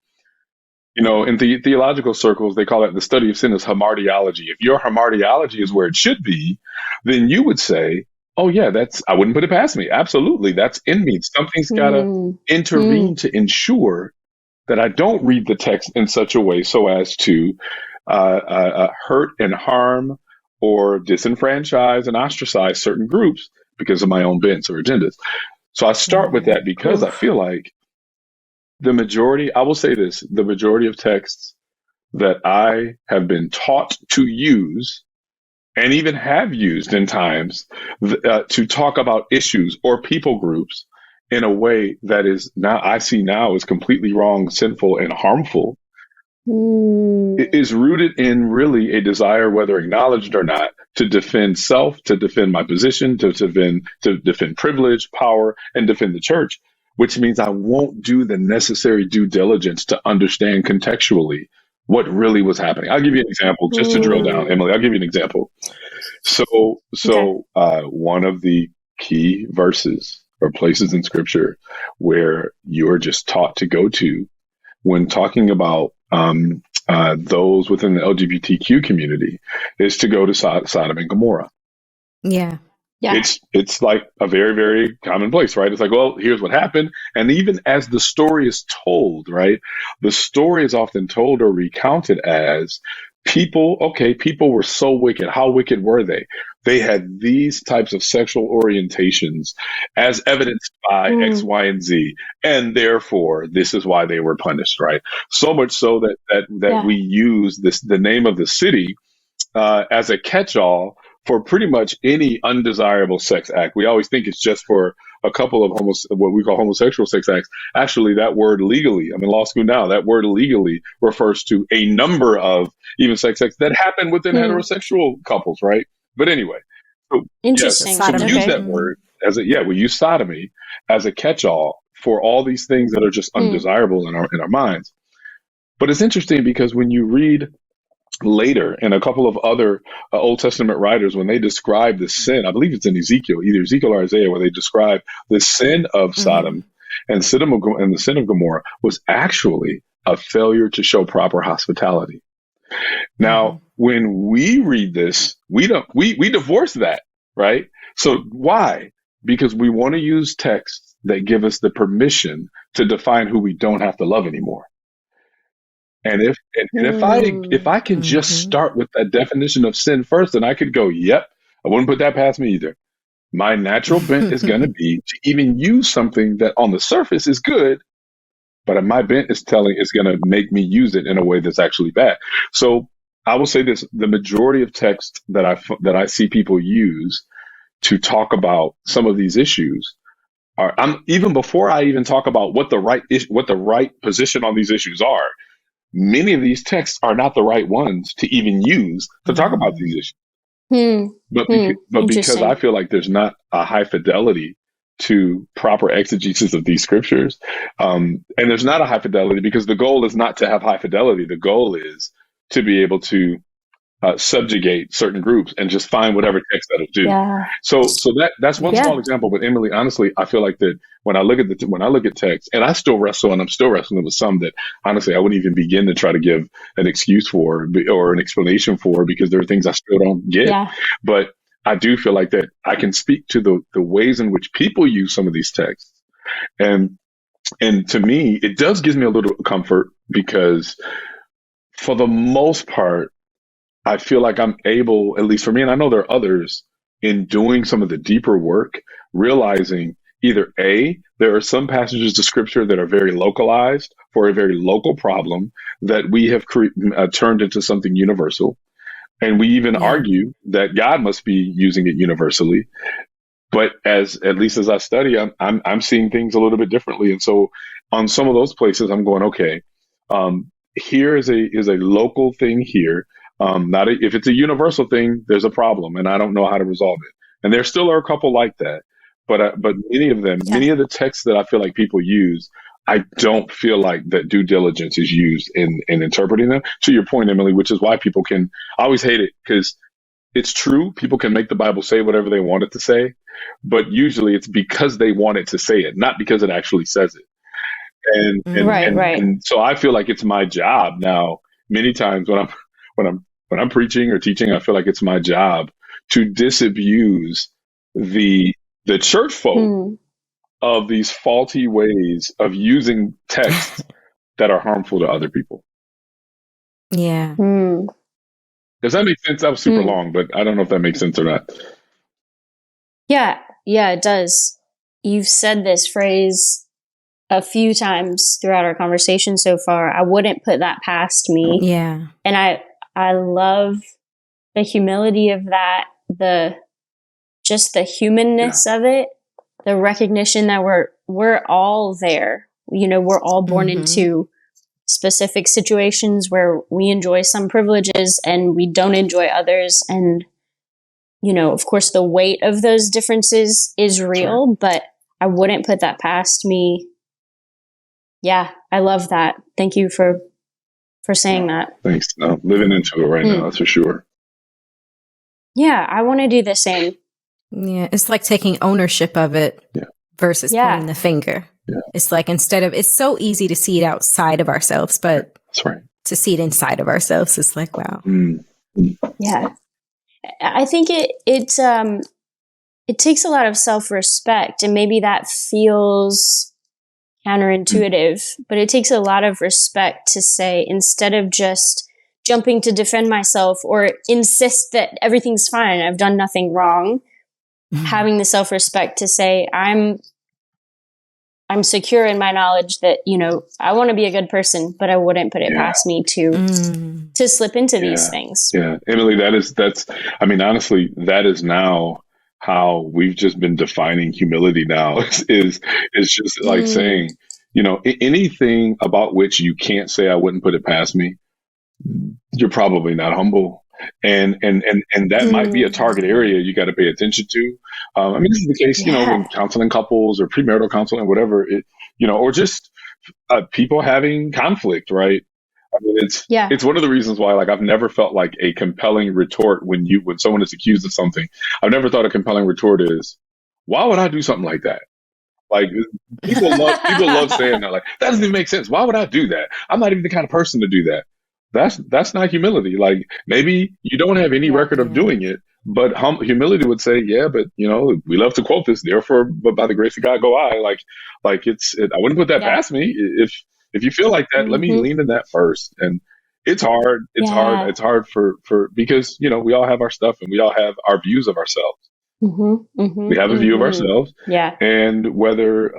in the theological circles, they call it the study of sin is hamartiology. If your hamartiology is where it should be, then you would say, oh yeah, I wouldn't put it past me. Absolutely. That's in me. Something's got to intervene to ensure that I don't read the text in such a way so as to hurt and harm or disenfranchise and ostracize certain groups because of my own bents or agendas. So I start with that because I feel like the majority of texts that I have been taught to use and even have used in times to talk about issues or people groups in a way that I see now is completely wrong, sinful, and harmful, is rooted in really a desire, whether acknowledged or not, to defend self, to defend my position, to defend privilege, power, and defend the church, which means I won't do the necessary due diligence to understand contextually what really was happening. I'll give you an example just to drill down, Emily. I'll give you an example. So one of the key verses or places in Scripture where you're just taught to go to when talking about those within the LGBTQ community is to go to Sodom and Gomorrah. Yeah. It's like a very, very common place, right? It's like, well, here's what happened. And even as the story is told, right, the story is often told or recounted as people were so wicked. How wicked were they? They had these types of sexual orientations as evidenced by X, Y, and Z. And therefore, this is why they were punished, right? So much so that we use the name of the city as a catch-all for pretty much any undesirable sex act. We always think it's just for a couple of what we call homosexual sex acts. Actually, that word legally, I'm in law school now, that word legally refers to a number of even sex acts that happen within heterosexual couples, right? But anyway, interesting. So we use that word we use sodomy as a catch-all for all these things that are just undesirable in our minds. But it's interesting because when you read later in a couple of other Old Testament writers, when they describe the sin, I believe it's in Ezekiel, either Ezekiel or Isaiah, where they describe the sin of Sodom and the sin of Gomorrah was actually a failure to show proper hospitality. Now, when we read this, we divorce that, right? So why? Because we want to use texts that give us the permission to define who we don't have to love anymore. And if I can just start with that definition of sin first, then I could go, yep, I wouldn't put that past me either. My natural bent is going to be to even use something that on the surface is good, but my bent is going to make me use it in a way that's actually bad. So I will say this: the majority of texts that I see people use to talk about some of these issues are, even before I even talk about what the right position on these issues are. Many of these texts are not the right ones to even use to talk about these issues. But because I feel like there's not a high fidelity to proper exegesis of these scriptures, and there's not a high fidelity because the goal is not to have high fidelity. The goal is to be able to subjugate certain groups and just find whatever text that'll do. Yeah. So that's one small example. But Emily, honestly, I feel like that when I look at text, and I still wrestle, and I'm still wrestling with some that honestly I wouldn't even begin to try to give an excuse for or an explanation for, because there are things I still don't get. Yeah. But I do feel like that I can speak to the ways in which people use some of these texts, and to me, it does give me a little comfort, because for the most part, I feel like I'm able, at least for me, and I know there are others, in doing some of the deeper work, realizing either A, there are some passages of scripture that are very localized for a very local problem that we have turned into something universal. And we even argue that God must be using it universally. But at least as I study, I'm seeing things a little bit differently. And so on some of those places, I'm going, okay, here is a local thing here. If it's a universal thing, there's a problem, and I don't know how to resolve it. And there still are a couple like that, but many of them, many of the texts that I feel like people use, I don't feel like that due diligence is used in interpreting them. To your point, Emily, which is why people can I always hate it, because it's true. People can make the Bible say whatever they want it to say, but usually it's because they want it to say it, not because it actually says it. And so I feel like it's my job now. Many times when I'm preaching or teaching, I feel like it's my job to disabuse the church folk of these faulty ways of using texts that are harmful to other people. Yeah. Does that make sense? That was super long, but I don't know if that makes sense or not. Yeah, it does. You've said this phrase a few times throughout our conversation so far. I wouldn't put that past me. Yeah. And I love the humility of that, just the humanness of it, the recognition that we're all there. You know, we're all born into specific situations where we enjoy some privileges and we don't enjoy others. And, you know, of course, the weight of those differences is real, but I wouldn't put that past me. Yeah, I love that. Thank you for saying that. Thanks. No, living into it right now, that's for sure. Yeah, I want to do the same. Yeah, it's like taking ownership of it versus pointing the finger. Yeah. It's like it's so easy to see it outside of ourselves, but that's right. To see it inside of ourselves, it's like, wow. Yeah. I think it takes a lot of self-respect, and maybe that feels counterintuitive, but it takes a lot of respect to say, instead of just jumping to defend myself or insist that everything's fine, I've done nothing wrong, having the self-respect to say, I'm secure in my knowledge that, you know, I want to be a good person, but I wouldn't put it past me to slip into these things. Yeah. Emily, honestly, that is now how we've just been defining humility now is just like saying, you know, anything about which you can't say I wouldn't put it past me, you're probably not humble. And that might be a target area you got to pay attention to. This is the case, you know, when counseling couples or premarital counseling, whatever, or just people having conflict, right? It's one of the reasons why, like, I've never felt like a compelling retort when someone is accused of something. I've never thought a compelling retort is, why would I do something like that? Like, people love saying that. Like, that doesn't even make sense. Why would I do that? I'm not even the kind of person to do that. That's not humility. Like, maybe you don't have any record of doing it, but humility would say, but you know, we love to quote this. Therefore, but by the grace of God, go I. I wouldn't put that past me. If you feel like that, let me lean in that first. And it's hard. It's hard. It's hard for because, you know, we all have our stuff and we all have our views of ourselves. We have a view of ourselves. Yeah. And whether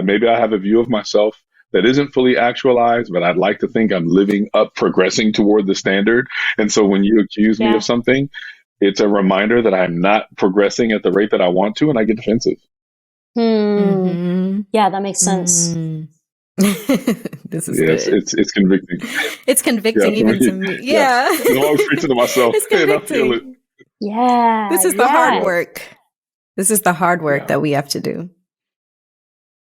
maybe I have a view of myself that isn't fully actualized, but I'd like to think I'm progressing toward the standard. And so when you accuse me of something, it's a reminder that I'm not progressing at the rate that I want to, and I get defensive. Yeah, that makes sense. This is good. It's convicting. It's convicting even to me. Yeah. I'm always preaching to myself. It's convicting. And I feel it. Yeah. This is the hard work. This is the hard work that we have to do.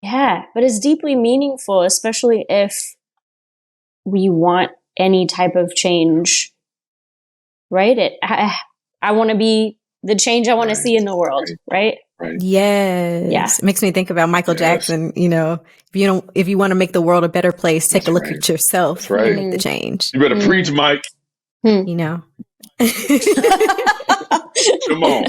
Yeah, but it's deeply meaningful, especially if we want any type of change right? I want to be the change I want to see in the world, right? Right. Yes. Yeah. It makes me think about Michael Jackson, if you want to make the world a better place, take a look at yourself and make the change. You better preach, Mike. You know. Come on.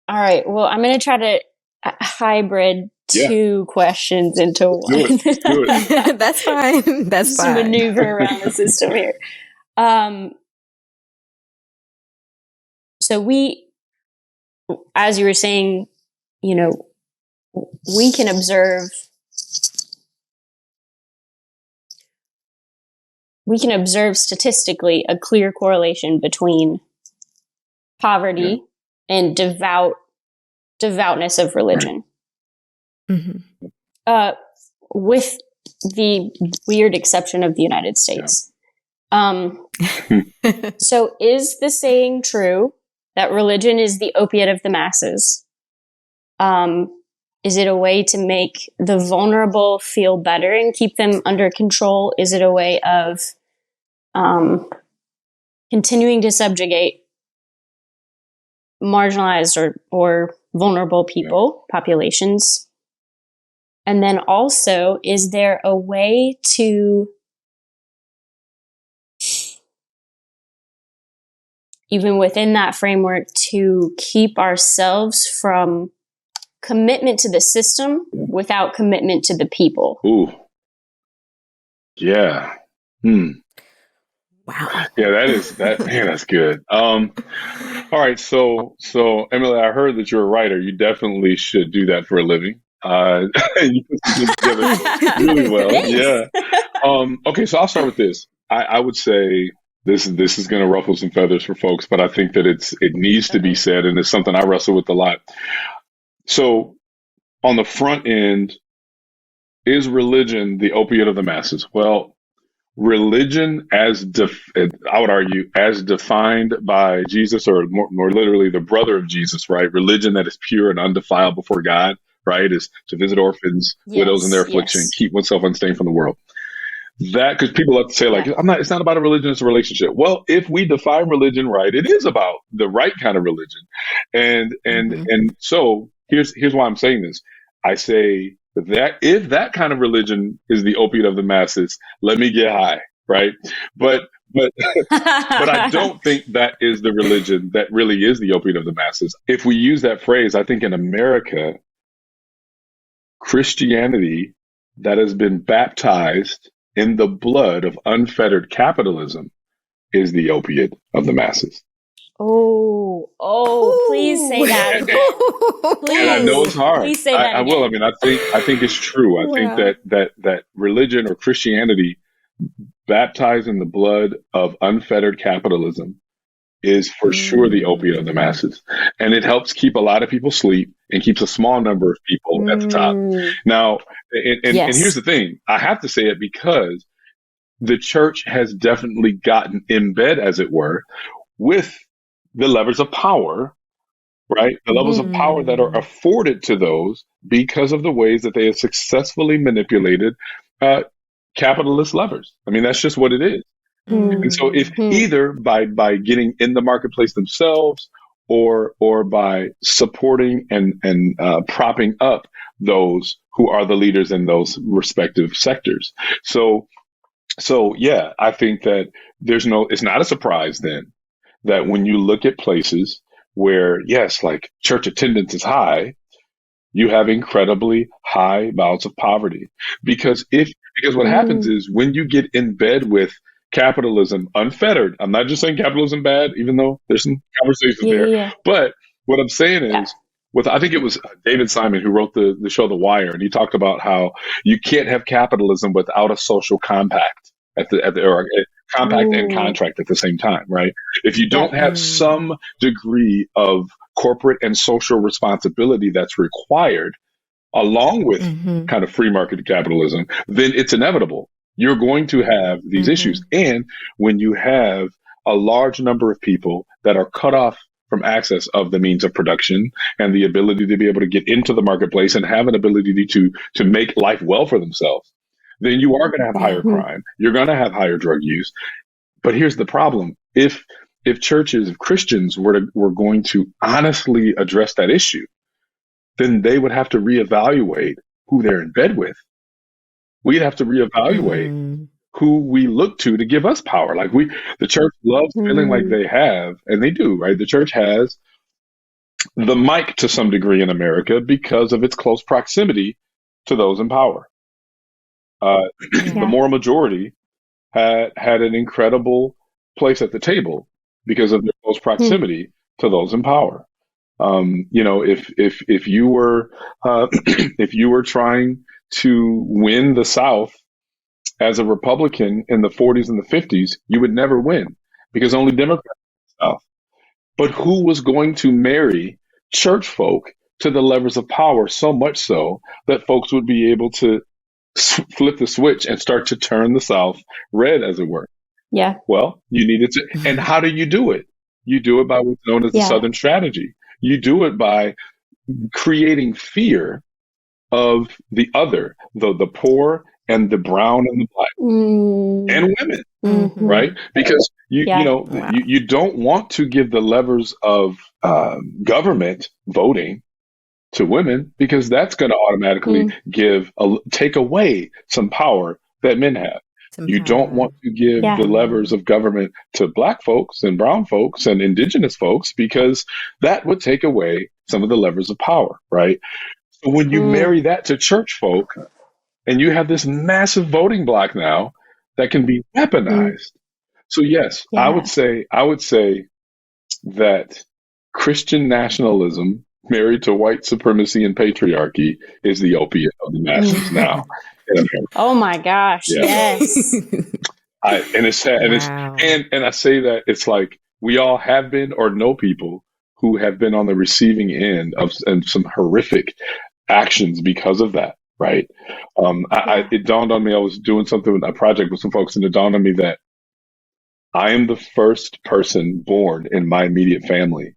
All right. Well, I'm going to try to hybrid two questions into one. Do it. That's fine. That's Just fine. maneuver around the system here. So we, as you were saying, we can observe statistically a clear correlation between poverty and devoutness of religion. Mm-hmm. With the weird exception of the United States. So is the saying true that religion is the opiate of the masses? Is it a way to make the vulnerable feel better and keep them under control? Is it a way of continuing to subjugate marginalized or vulnerable people, populations? And then also, is there a way to, even within that framework, to keep ourselves from commitment to the system without commitment to the people? Ooh. Yeah. Wow. Yeah, man, that's good. All right. So Emily, I heard that you're a writer. You definitely should do that for a living. You put some things together really well. Thanks. Yeah. Okay. So I'll start with this. I would say this is going to ruffle some feathers for folks, but I think that it needs to be said, and it's something I wrestle with a lot. So on the front end, is religion the opiate of the masses? Well, religion, I would argue, as defined by Jesus, or more literally the brother of Jesus, right? Religion that is pure and undefiled before God, right? Is to visit orphans, widows in their affliction, keep oneself unstained from the world. That, because people love to say, like, it's not about a religion, it's a relationship. Well, if we define religion right, it is about the right kind of religion. And so here's why I'm saying this. I say that if that kind of religion is the opiate of the masses, let me get high, right? But I don't think that is the religion that really is the opiate of the masses. If we use that phrase, I think in America, Christianity that has been baptized in the blood of unfettered capitalism is the opiate of the masses. Please say that again. Please. And I know it's hard. Please say that I will. I mean, I think it's true. I think that religion or Christianity baptized in the blood of unfettered capitalism is for sure the opiate of the masses. And it helps keep a lot of people asleep and keeps a small number of people at the top. Now, and here's the thing. I have to say it because the church has definitely gotten in bed, as it were, with the levers of power, right? The levels of power that are afforded to those because of the ways that they have successfully manipulated capitalist levers. I mean, that's just what it is. And so if either by getting in the marketplace themselves or by supporting and propping up those who are the leaders in those respective sectors. So yeah, I think that it's not a surprise then that when you look at places where, yes, like church attendance is high, you have incredibly high amounts of poverty. Because what happens is when you get in bed with capitalism unfettered, I'm not just saying capitalism bad, even though there's some conversations there. But what I'm saying is, I think it was David Simon who wrote the show The Wire, and he talked about how you can't have capitalism without a social compact or compact and contract at the same time, right? If you don't have some degree of corporate and social responsibility that's required, along with kind of free market capitalism, then it's inevitable. You're going to have these issues. And when you have a large number of people that are cut off from access of the means of production and the ability to be able to get into the marketplace and have an ability to make life well for themselves, then you are going to have higher Mhm. crime. You're going to have higher drug use. But here's the problem. If churches, if Christians were going to honestly address that issue, then they would have to reevaluate who they're in bed with. We'd have to reevaluate who we look to give us power. Like the church loves feeling like they have, and they do, right? The church has the mic to some degree in America because of its close proximity to those in power. The moral majority had an incredible place at the table because of their close proximity to those in power. If you were if you were trying to win the South as a Republican in the 40s and the 50s, you would never win because only Democrats in the South. But who was going to marry church folk to the levers of power so much so that folks would be able to flip the switch and start to turn the South red, as it were? Yeah. Well, you needed to. And how do you do it? You do it by what's known as the Southern strategy. You do it by creating fear of the other, the poor and the brown and the black and women, right? Because you don't want to give the levers of government voting to women because that's going to automatically take away some power that men have. You don't want to give the levers of government to black folks and brown folks and indigenous folks because that would take away some of the levers of power, right? So when you marry that to church folk and you have this massive voting block now that can be weaponized. So yes, I would say that Christian nationalism married to white supremacy and patriarchy is the opiate of the masses now. Oh my gosh! Yes, and it's sad, and I say that it's like we all have been or know people who have been on the receiving end of some horrific actions because of that. Right? It dawned on me. I was doing a project with some folks, and it dawned on me that I am the first person born in my immediate family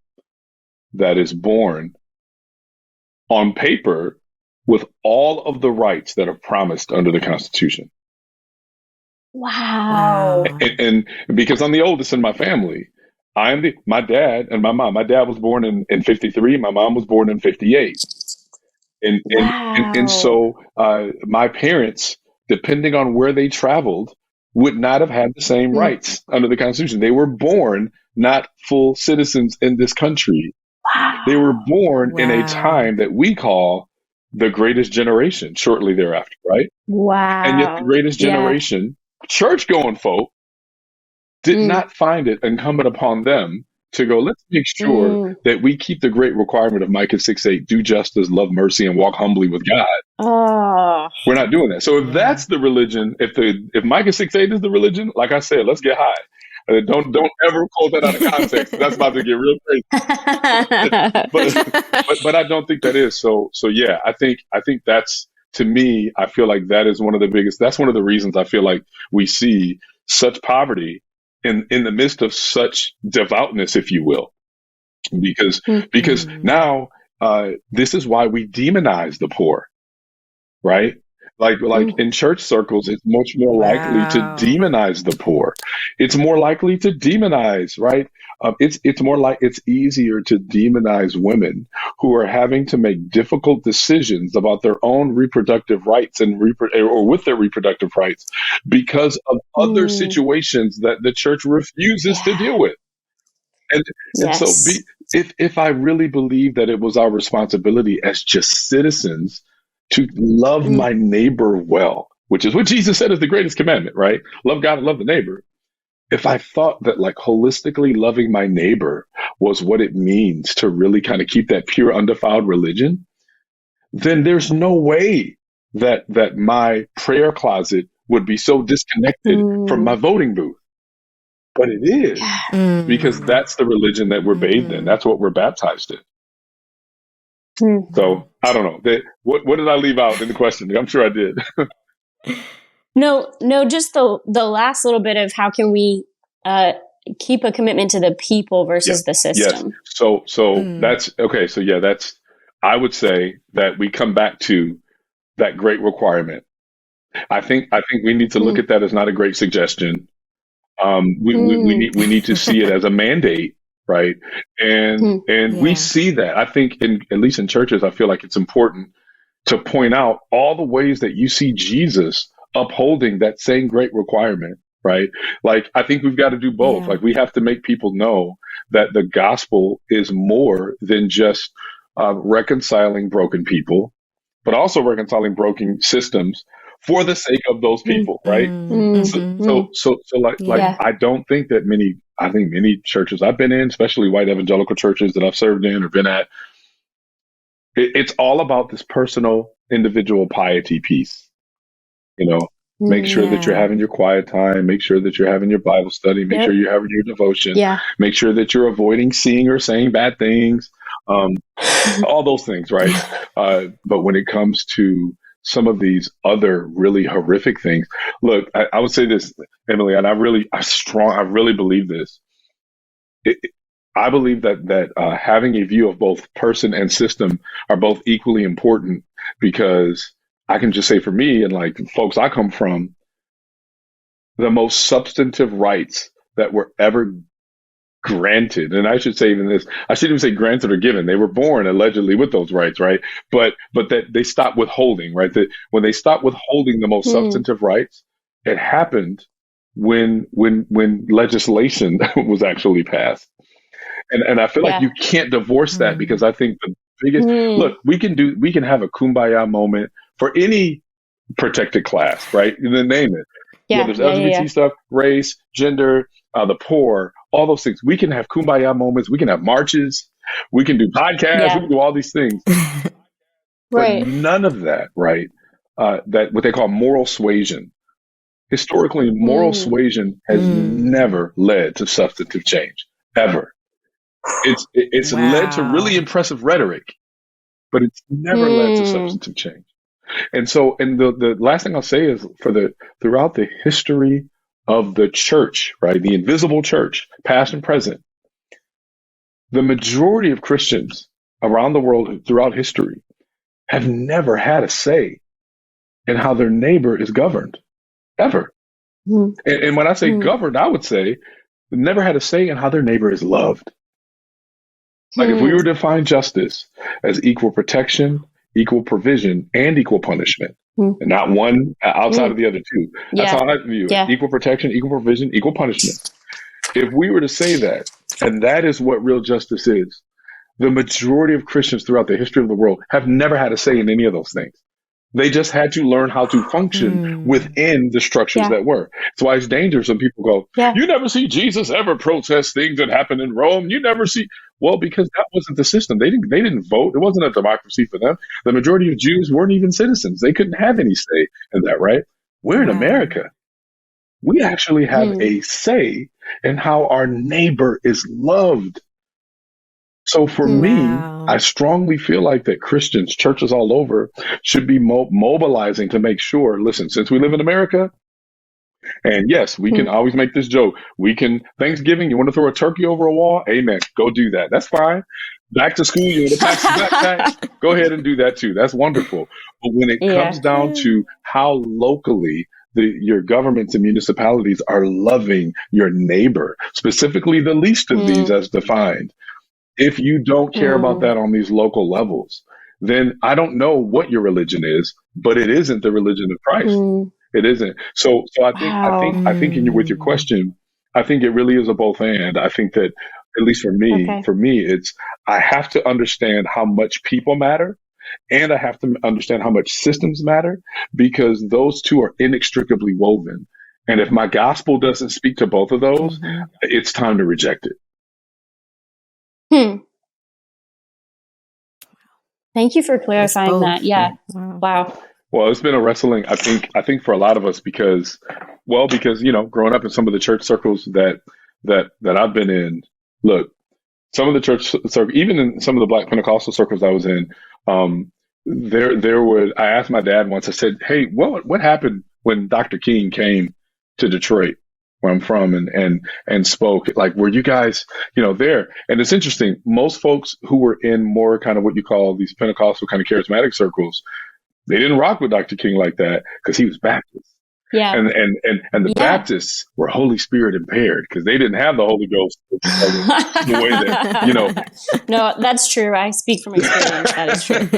that is born on paper with all of the rights that are promised under the Constitution. Wow. And because I'm the oldest in my family, my dad and my mom. My dad was born in 53. My mom was born in 58. And so my parents, depending on where they traveled, would not have had the same rights under the Constitution. They were born not full citizens in this country. Wow. They were born in a time that we call the greatest generation shortly thereafter, right? Wow. And yet the greatest generation, church-going folk, did not find it incumbent upon them to go, let's make sure that we keep the great requirement of Micah 6:8, do justice, love mercy, and walk humbly with God. Oh. We're not doing that. So if that's the religion, if Micah 6:8 is the religion, like I said, let's get high. Don't ever quote that out of context. That's about to get real crazy. but I don't think that is. So yeah, I think that's, to me, I feel like that is one of the biggest. That's one of the reasons I feel like we see such poverty in the midst of such devoutness, if you will, because now this is why we demonize the poor, right? Like in church circles, it's much more likely to demonize the poor. It's more likely to demonize, right? It's more like it's easier to demonize women who are having to make difficult decisions about their own reproductive rights and with their reproductive rights because of other situations that the church refuses to deal with. And so if I really believe that it was our responsibility as just citizens to love my neighbor well, which is what Jesus said is the greatest commandment, right? Love God and love the neighbor. If I thought that like holistically loving my neighbor was what it means to really kind of keep that pure, undefiled religion, then there's no way that my prayer closet would be so disconnected from my voting booth. But it is because that's the religion that we're bathed in. That's what we're baptized in. So I don't know. What did I leave out in the question? I'm sure I did. No, just the last little bit of how can we keep a commitment to the people versus the system. Yes. So that's okay. So I would say that we come back to that great requirement. I think we need to look at that as not a great suggestion. We need to see it as a mandate, right? And we see that. I think at least in churches, I feel like it's important to point out all the ways that you see Jesus upholding that same great requirement, right? Like, I think we've got to do both. Like, we have to make people know that the gospel is more than just reconciling broken people, but also reconciling broken systems for the sake of those people, right? So I don't think that many churches I've been in, especially white evangelical churches that I've served in or been at, it's all about this personal, individual piety piece. Make sure that you're having your quiet time. Make sure that you're having your Bible study. Make sure you're having your devotion. Make sure that you're avoiding seeing or saying bad things. All those things, right? But when it comes to some of these other really horrific things, look, I would say this, Emily, and I really believe this. I believe that having a view of both person and system are both equally important, because I can just say for me and like folks I come from, the most substantive rights that were ever granted, and I should say even this, I shouldn't even say granted or given. They were born allegedly with those rights, right? But that they stopped withholding, right? That when they stopped withholding the most substantive rights, it happened when legislation was actually passed. And I feel like you can't divorce that, because I think the biggest look, we can have a kumbaya moment for any protected class, right? And then name it. There's LGBT stuff, race, gender, the poor, all those things. We can have kumbaya moments. We can have marches. We can do podcasts. We can do all these things. But none of that, right? That what they call moral suasion. Historically, moral suasion has never led to substantive change, ever. It's led to really impressive rhetoric, but it's never led to substantive change. And the last thing I'll say is throughout the history of the church, right, the invisible church, past and present, the majority of Christians around the world throughout history have never had a say in how their neighbor is governed, ever. And when I say governed, I would say never had a say in how their neighbor is loved. Like, if we were to define justice as equal protection, equal provision, and equal punishment, and not one outside of the other two, that's how I view it. Equal protection, equal provision, equal punishment. If we were to say that, and that is what real justice is, the majority of Christians throughout the history of the world have never had a say in any of those things. They just had to learn how to function within the structures that were. That's why it's dangerous when people go, you never see Jesus ever protest things that happened in Rome. You never see. Well, because that wasn't the system. They didn't vote. It wasn't a democracy for them. The majority of Jews weren't even citizens. They couldn't have any say in that, right? We're in America. We actually have a say in how our neighbor is loved. So for me, I strongly feel like that Christians, churches all over, should be mobilizing to make sure, listen, since we live in America, and yes, we can always make this joke. Thanksgiving, you want to throw a turkey over a wall? Amen. Go do that. That's fine. Back to school, you want to pack some backpacks? Go ahead and do that too. That's wonderful. But when it comes down to how locally your governments and municipalities are loving your neighbor, specifically the least of these as defined, if you don't care about that on these local levels, then I don't know what your religion is, but it isn't the religion of Christ. It isn't. So I think with your question, I think it really is a both and. I think that, at least for me, it's, I have to understand how much people matter, and I have to understand how much systems matter, because those two are inextricably woven. And if my gospel doesn't speak to both of those, it's time to reject it. Thank you for clarifying that. Yeah. Wow. Well, it's been a wrestling, I think for a lot of us, because growing up in some of the church circles that I've been in, look, some of the church circles, even in some of the Black Pentecostal circles I was in, I asked my dad once, I said, hey, what happened when Dr. King came to Detroit, where I'm from, and spoke? Like, were you guys, there? And it's interesting. Most folks who were in more kind of what you call these Pentecostal kind of charismatic circles, They didn't rock with Dr. King like that because he was Baptist. Yeah. And the Baptists were Holy Spirit impaired because they didn't have the Holy Ghost the way that, you know. No, that's true. I speak from experience. That is true.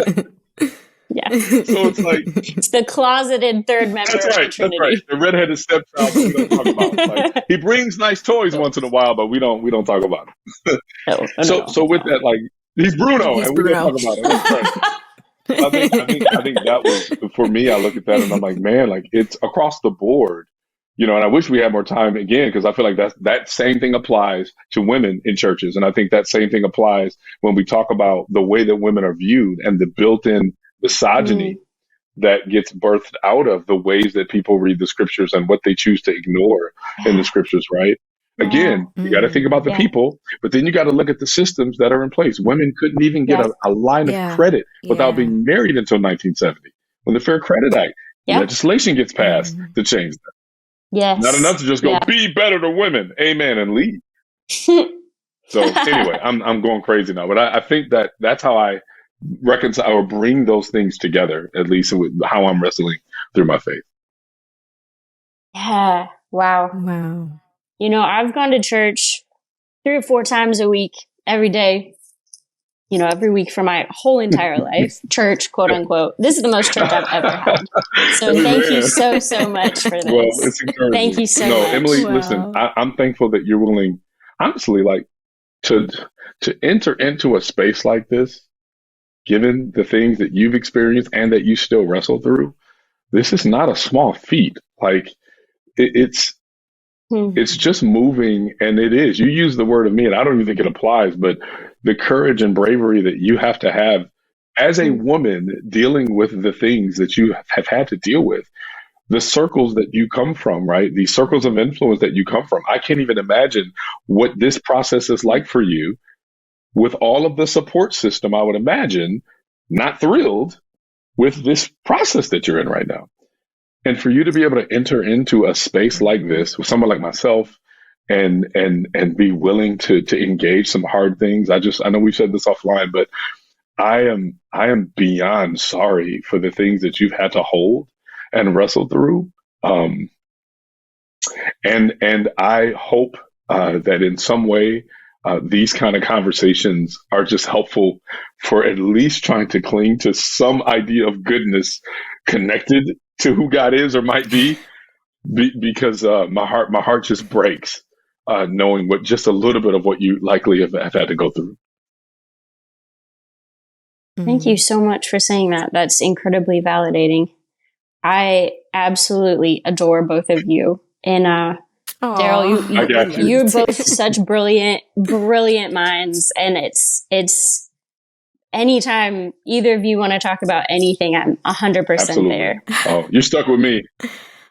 Yeah. So it's like, it's the closeted third member of the Trinity. That's right. The redheaded stepchild that we don't talk about. Like, he brings nice toys once in a while, but we don't talk about him. So with that, like, he's Bruno, and we don't talk about him. That's right. I think that was, for me, I look at that and I'm like, man, like, it's across the board, you know, and I wish we had more time again, because I feel like that same thing applies to women in churches. And I think that same thing applies when we talk about the way that women are viewed and the built-in misogyny that gets birthed out of the ways that people read the scriptures and what they choose to ignore in the scriptures, right? Again, you got to think about the people, but then you got to look at the systems that are in place. Women couldn't even get a line of credit without being married until 1970, when the Fair Credit Act legislation gets passed to change that. Yes. Not enough to just go, be better to women, amen, and leave. So anyway, I'm going crazy now, but I think that's how I reconcile or bring those things together, at least with how I'm wrestling through my faith. Yeah. Wow. You know, I've gone to church 3 or 4 times a week, every day, you know, every week for my whole entire life. Church, quote unquote. This is the most church I've ever had. So thank you so much for this. Well, it's encouraging. Thank you so much. Emily, listen, I'm thankful that you're willing, honestly, like, to enter into a space like this, given the things that you've experienced and that you still wrestle through. This is not a small feat. Like, it's just moving, and it is. You use the word of me, and I don't even think it applies, but the courage and bravery that you have to have as a woman dealing with the things that you have had to deal with, the circles that you come from, right? These circles of influence that you come from. I can't even imagine what this process is like for you with all of the support system. I would imagine not thrilled with this process that you're in right now. And for you to be able to enter into a space like this with someone like myself and be willing to engage some hard things. I know we've said this offline, but I am beyond sorry for the things that you've had to hold and wrestle through. And I hope that in some way these kind of conversations are just helpful for at least trying to cling to some idea of goodness connected to who God is or might be, because my heart just breaks knowing what just a little bit of what you likely have had to go through. Thank you so much for saying that. That's incredibly validating. I absolutely adore both of you. And Darryl, you're both such brilliant minds. And it's anytime either of you want to talk about anything, I'm 100% there. Oh, you're stuck with me.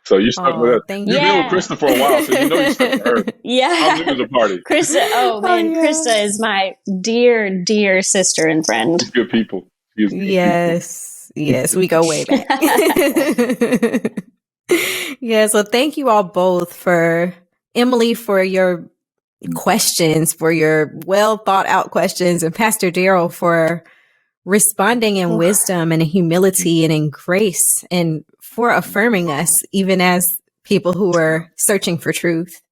So you're stuck with us. You've been with Krista for a while, so you know you're stuck with her. Yeah. I'll do the party. Krista, Krista is my dear, dear sister and friend. She's good people. Yes, we go way back. Yeah, so thank you all both for Emily, for your questions, for your well thought out questions, and Pastor Darryl for responding in wisdom and in humility and in grace, and for affirming us even as people who are searching for truth.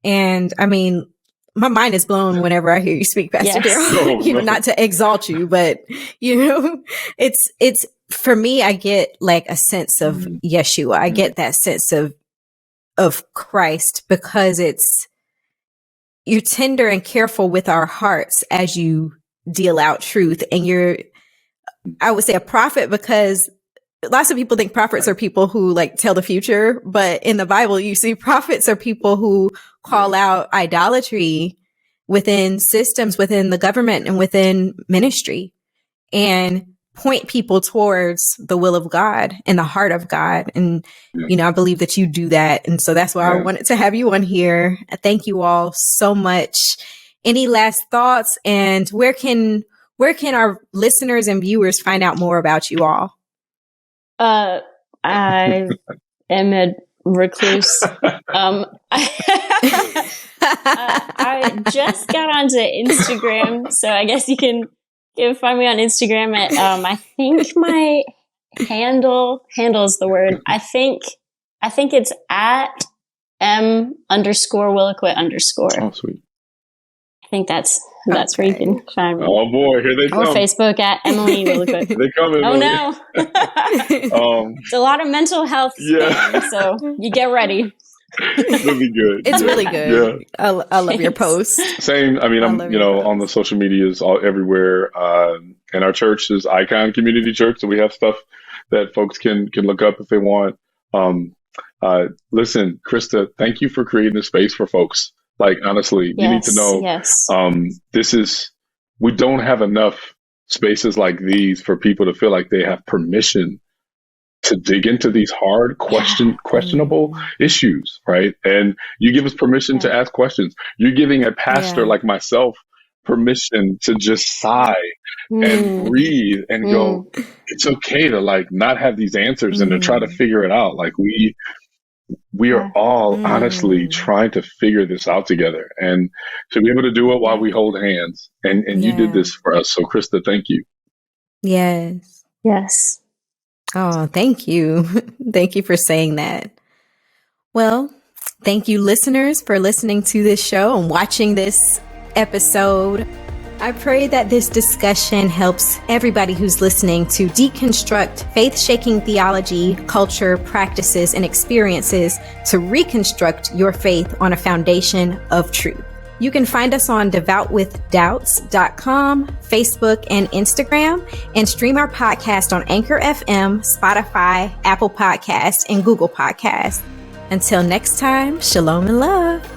And I mean, my mind is blown whenever I hear you speak, Pastor Darryl. Not to exalt you, but it's for me, I get like a sense of Yeshua. I get that sense of Christ, because you're tender and careful with our hearts as you deal out truth. And I would say a prophet, because lots of people think prophets are people who like tell the future, but in the Bible, you see prophets are people who call out idolatry within systems, within the government and within ministry, and point people towards the will of God and the heart of God. And, I believe that you do that. And so that's why I wanted to have you on here. Thank you all so much. Any last thoughts? And where can our listeners and viewers find out more about you all? I am a recluse. I just got onto Instagram, so I guess you can find me on Instagram at I think my handle is the word. I think it's at M_Williquit_. Oh, sweet. I think that's where you can find me. Oh boy, here they come. Or Facebook at Emily Williquit. They coming. Oh no. It's a lot of mental health things, so you get ready. It'll be good. It's really good. Yeah. I love your posts. Same. I mean, I'm on the social medias all everywhere. And our church is Icon Community Church, so we have stuff that folks can look up if they want. Listen, Krista, thank you for creating a space for folks. Like, honestly, you need to know, we don't have enough spaces like these for people to feel like they have permission to dig into these hard questionable issues, right? And you give us permission to ask questions. You're giving a pastor like myself permission to just sigh and breathe and go, it's okay to like not have these answers and to try to figure it out. Like we are all honestly trying to figure this out together, and to be able to do it while we hold hands. And you did this for us. So Krista, thank you. Yes. Oh, thank you. Thank you for saying that. Well, thank you, listeners, for listening to this show and watching this episode. I pray that this discussion helps everybody who's listening to deconstruct faith-shaking theology, culture, practices, and experiences to reconstruct your faith on a foundation of truth. You can find us on devoutwithdoubts.com, Facebook, and Instagram, and stream our podcast on Anchor FM, Spotify, Apple Podcasts, and Google Podcasts. Until next time, shalom and love.